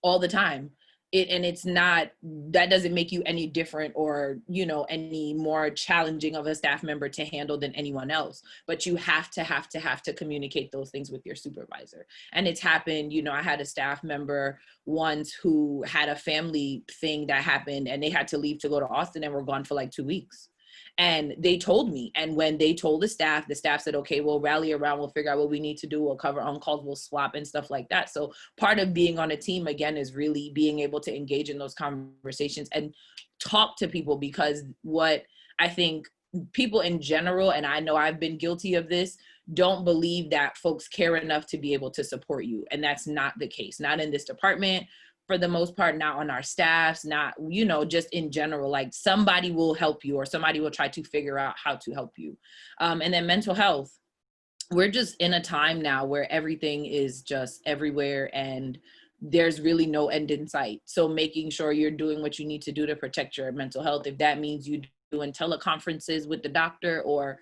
all the time. It's not, that doesn't make you any different or, you know, any more challenging of a staff member to handle than anyone else. But you have to communicate those things with your supervisor. And it's happened, you know, I had a staff member once who had a family thing that happened and they had to leave to go to Austin and were gone for like 2 weeks. And they told me, and when they told the staff said, okay, we'll rally around, we'll figure out what we need to do, we'll cover on calls, we'll swap and stuff like that. So part of being on a team, again, is really being able to engage in those conversations and talk to people, because what I think people in general, and I know I've been guilty of this, don't believe that folks care enough to be able to support you. And that's not the case, not in this department. For the most part, not on our staffs, not, you know, just in general, like somebody will help you or somebody will try to figure out how to help you. And then mental health, we're just in a time now where everything is just everywhere and there's really no end in sight. So making sure you're doing what you need to do to protect your mental health, if that means you doing teleconferences with the doctor, or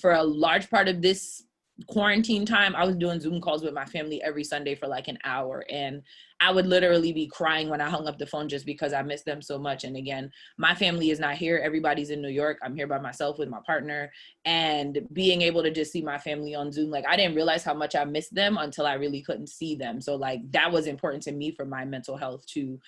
for a large part of this quarantine time, I was doing Zoom calls with my family every Sunday for like an hour, and I would literally be crying when I hung up the phone just because I miss them so much. And again, my family is not here. Everybody's in New York. I'm here by myself with my partner, and being able to just see my family on Zoom, like I didn't realize how much I missed them until I really couldn't see them. So like that was important to me for my mental health to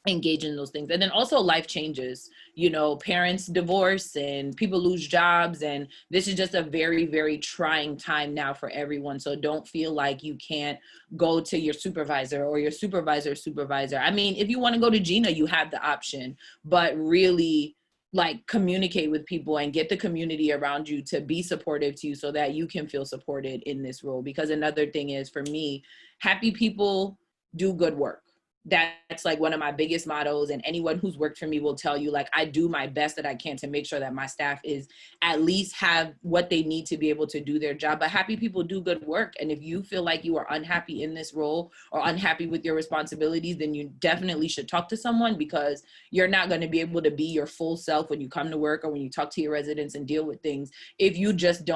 engage in those things. And then also life changes, you know, parents divorce and people lose jobs, and this is just a very, very trying time now for everyone. So don't feel like you can't go to your supervisor or your supervisor's supervisor. I mean, if you want to go to Gina, you have the option, but really like communicate with people and get the community around you to be supportive to you so that you can feel supported in this role. Because another thing is, for me, happy people do good work. That's like one of my biggest mottos, and anyone who's worked for me will tell you, like, I do my best that I can to make sure that my staff is at least have what they need to be able to do their job. But happy people do good work. And if you feel like you are unhappy in this role or unhappy with your responsibilities, then you definitely should talk to someone, because you're not going to be able to be your full self when you come to work or when you talk to your residents and deal with things if you're just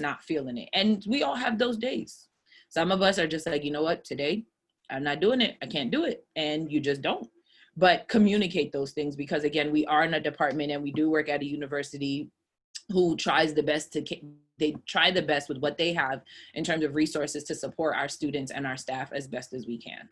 not feeling it. And we all have those days. Some of us are just like, you know what, today I'm not doing it. I can't do it. And you just don't. But communicate those things, because again, we are in a department and we do work at a university who tries the best they try the best with what they have in terms of resources to support our students and our staff as best as we can.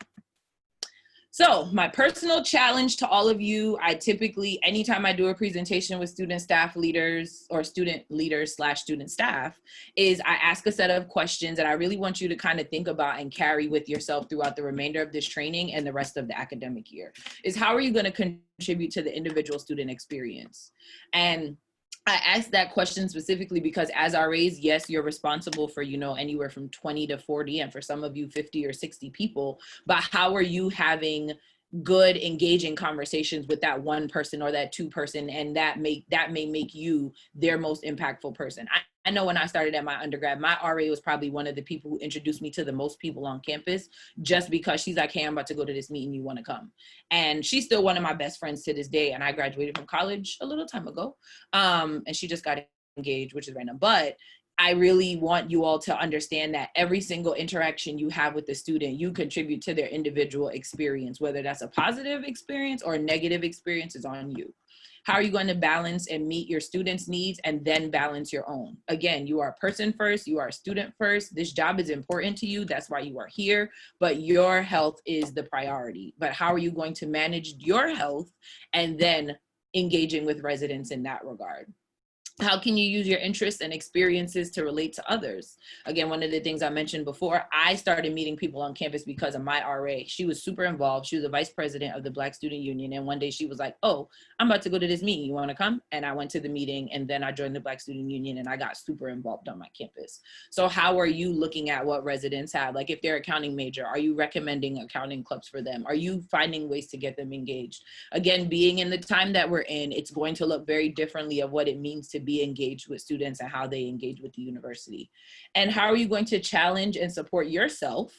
So my personal challenge to all of you, I typically, anytime I do a presentation with student staff leaders or student leaders / student staff, is I ask a set of questions that I really want you to kind of think about and carry with yourself throughout the remainder of this training and the rest of the academic year, is how are you going to contribute to the individual student experience? And I asked that question specifically because as RAs, yes, you're responsible for, you know, anywhere from 20 to 40, and for some of you 50 or 60 people, but how are you having good, engaging conversations with that one person or that two person, and that may make you their most impactful person. I know when I started at my undergrad, my RA was probably one of the people who introduced me to the most people on campus, just because she's like, hey, I'm about to go to this meeting, you want to come? And she's still one of my best friends to this day, and I graduated from college a little time ago, and she just got engage, which is random, but I really want you all to understand that every single interaction you have with the student, you contribute to their individual experience, whether that's a positive experience or a negative experience is on you. How are you going to balance and meet your students' needs and then balance your own? Again, you are a person first, you are a student first. This job is important to you. That's why you are here, but your health is the priority. But how are you going to manage your health and then engaging with residents in that regard? How can you use your interests and experiences to relate to others? Again, one of the things I mentioned before, I started meeting people on campus because of my RA. She was super involved. She was the vice president of the Black Student Union. And one day she was like, oh, I'm about to go to this meeting. You want to come? And I went to the meeting, and then I joined the Black Student Union, and I got super involved on my campus. So how are you looking at what residents have? Like if they're accounting major, are you recommending accounting clubs for them? Are you finding ways to get them engaged? Again, being in the time that we're in, it's going to look very differently of what it means to be engaged with students and how they engage with the university. And how are you going to challenge and support yourself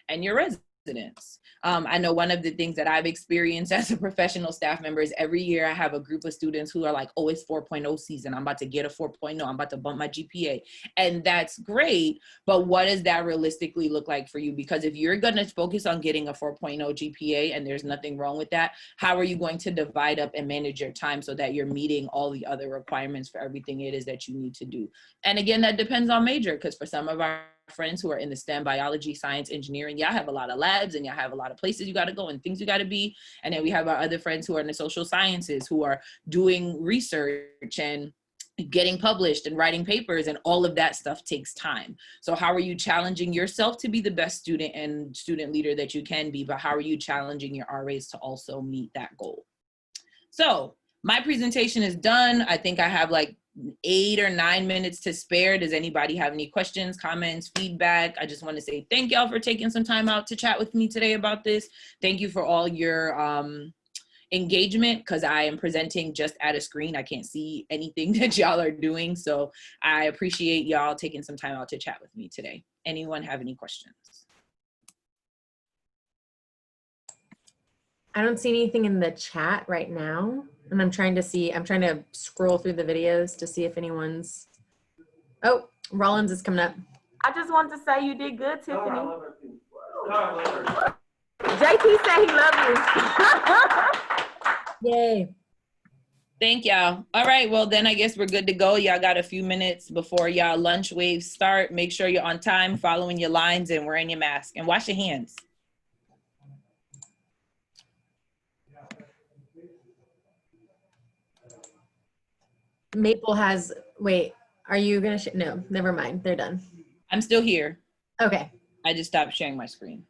and your residents? I know one of the things that I've experienced as a professional staff member is every year I have a group of students who are like, oh, it's 4.0 season. I'm about to get a 4.0. I'm about to bump my GPA. And that's great. But what does that realistically look like for you? Because if you're going to focus on getting a 4.0 GPA and there's nothing wrong with that, how are you going to divide up and manage your time so that you're meeting all the other requirements for everything it is that you need to do? And again, that depends on major, because for some of our friends who are in the STEM, biology, science, engineering, y'all have a lot of labs and y'all have a lot of places you got to go and things you got to be. And then we have our other friends who are in the social sciences who are doing research and getting published and writing papers, and all of that stuff takes time. So how are you challenging yourself to be the best student and student leader that you can be, but how are you challenging your RAs to also meet that goal? So my presentation is done. I think I have like 8 or 9 minutes to spare. Does anybody have any questions, comments, feedback? I just want to say thank y'all for taking some time out to chat with me today about this. Thank you for all your engagement, because I am presenting just at a screen. I can't see anything that y'all are doing. So I appreciate y'all taking some time out to chat with me today. Anyone have any questions? I don't see anything in the chat right now. And I'm trying to scroll through the videos to see if anyone's, oh, Rollins is coming up. I just want to say you did good, Tiffany. JT said he loved you. Yay. Thank y'all. All right, well then I guess we're good to go. Y'all got a few minutes before y'all lunch waves start. Make sure you're on time, following your lines and wearing your mask, and wash your hands. Maple has, wait, are you gonna, no, never mind, they're done. I'm still here. Okay. I just stopped sharing my screen.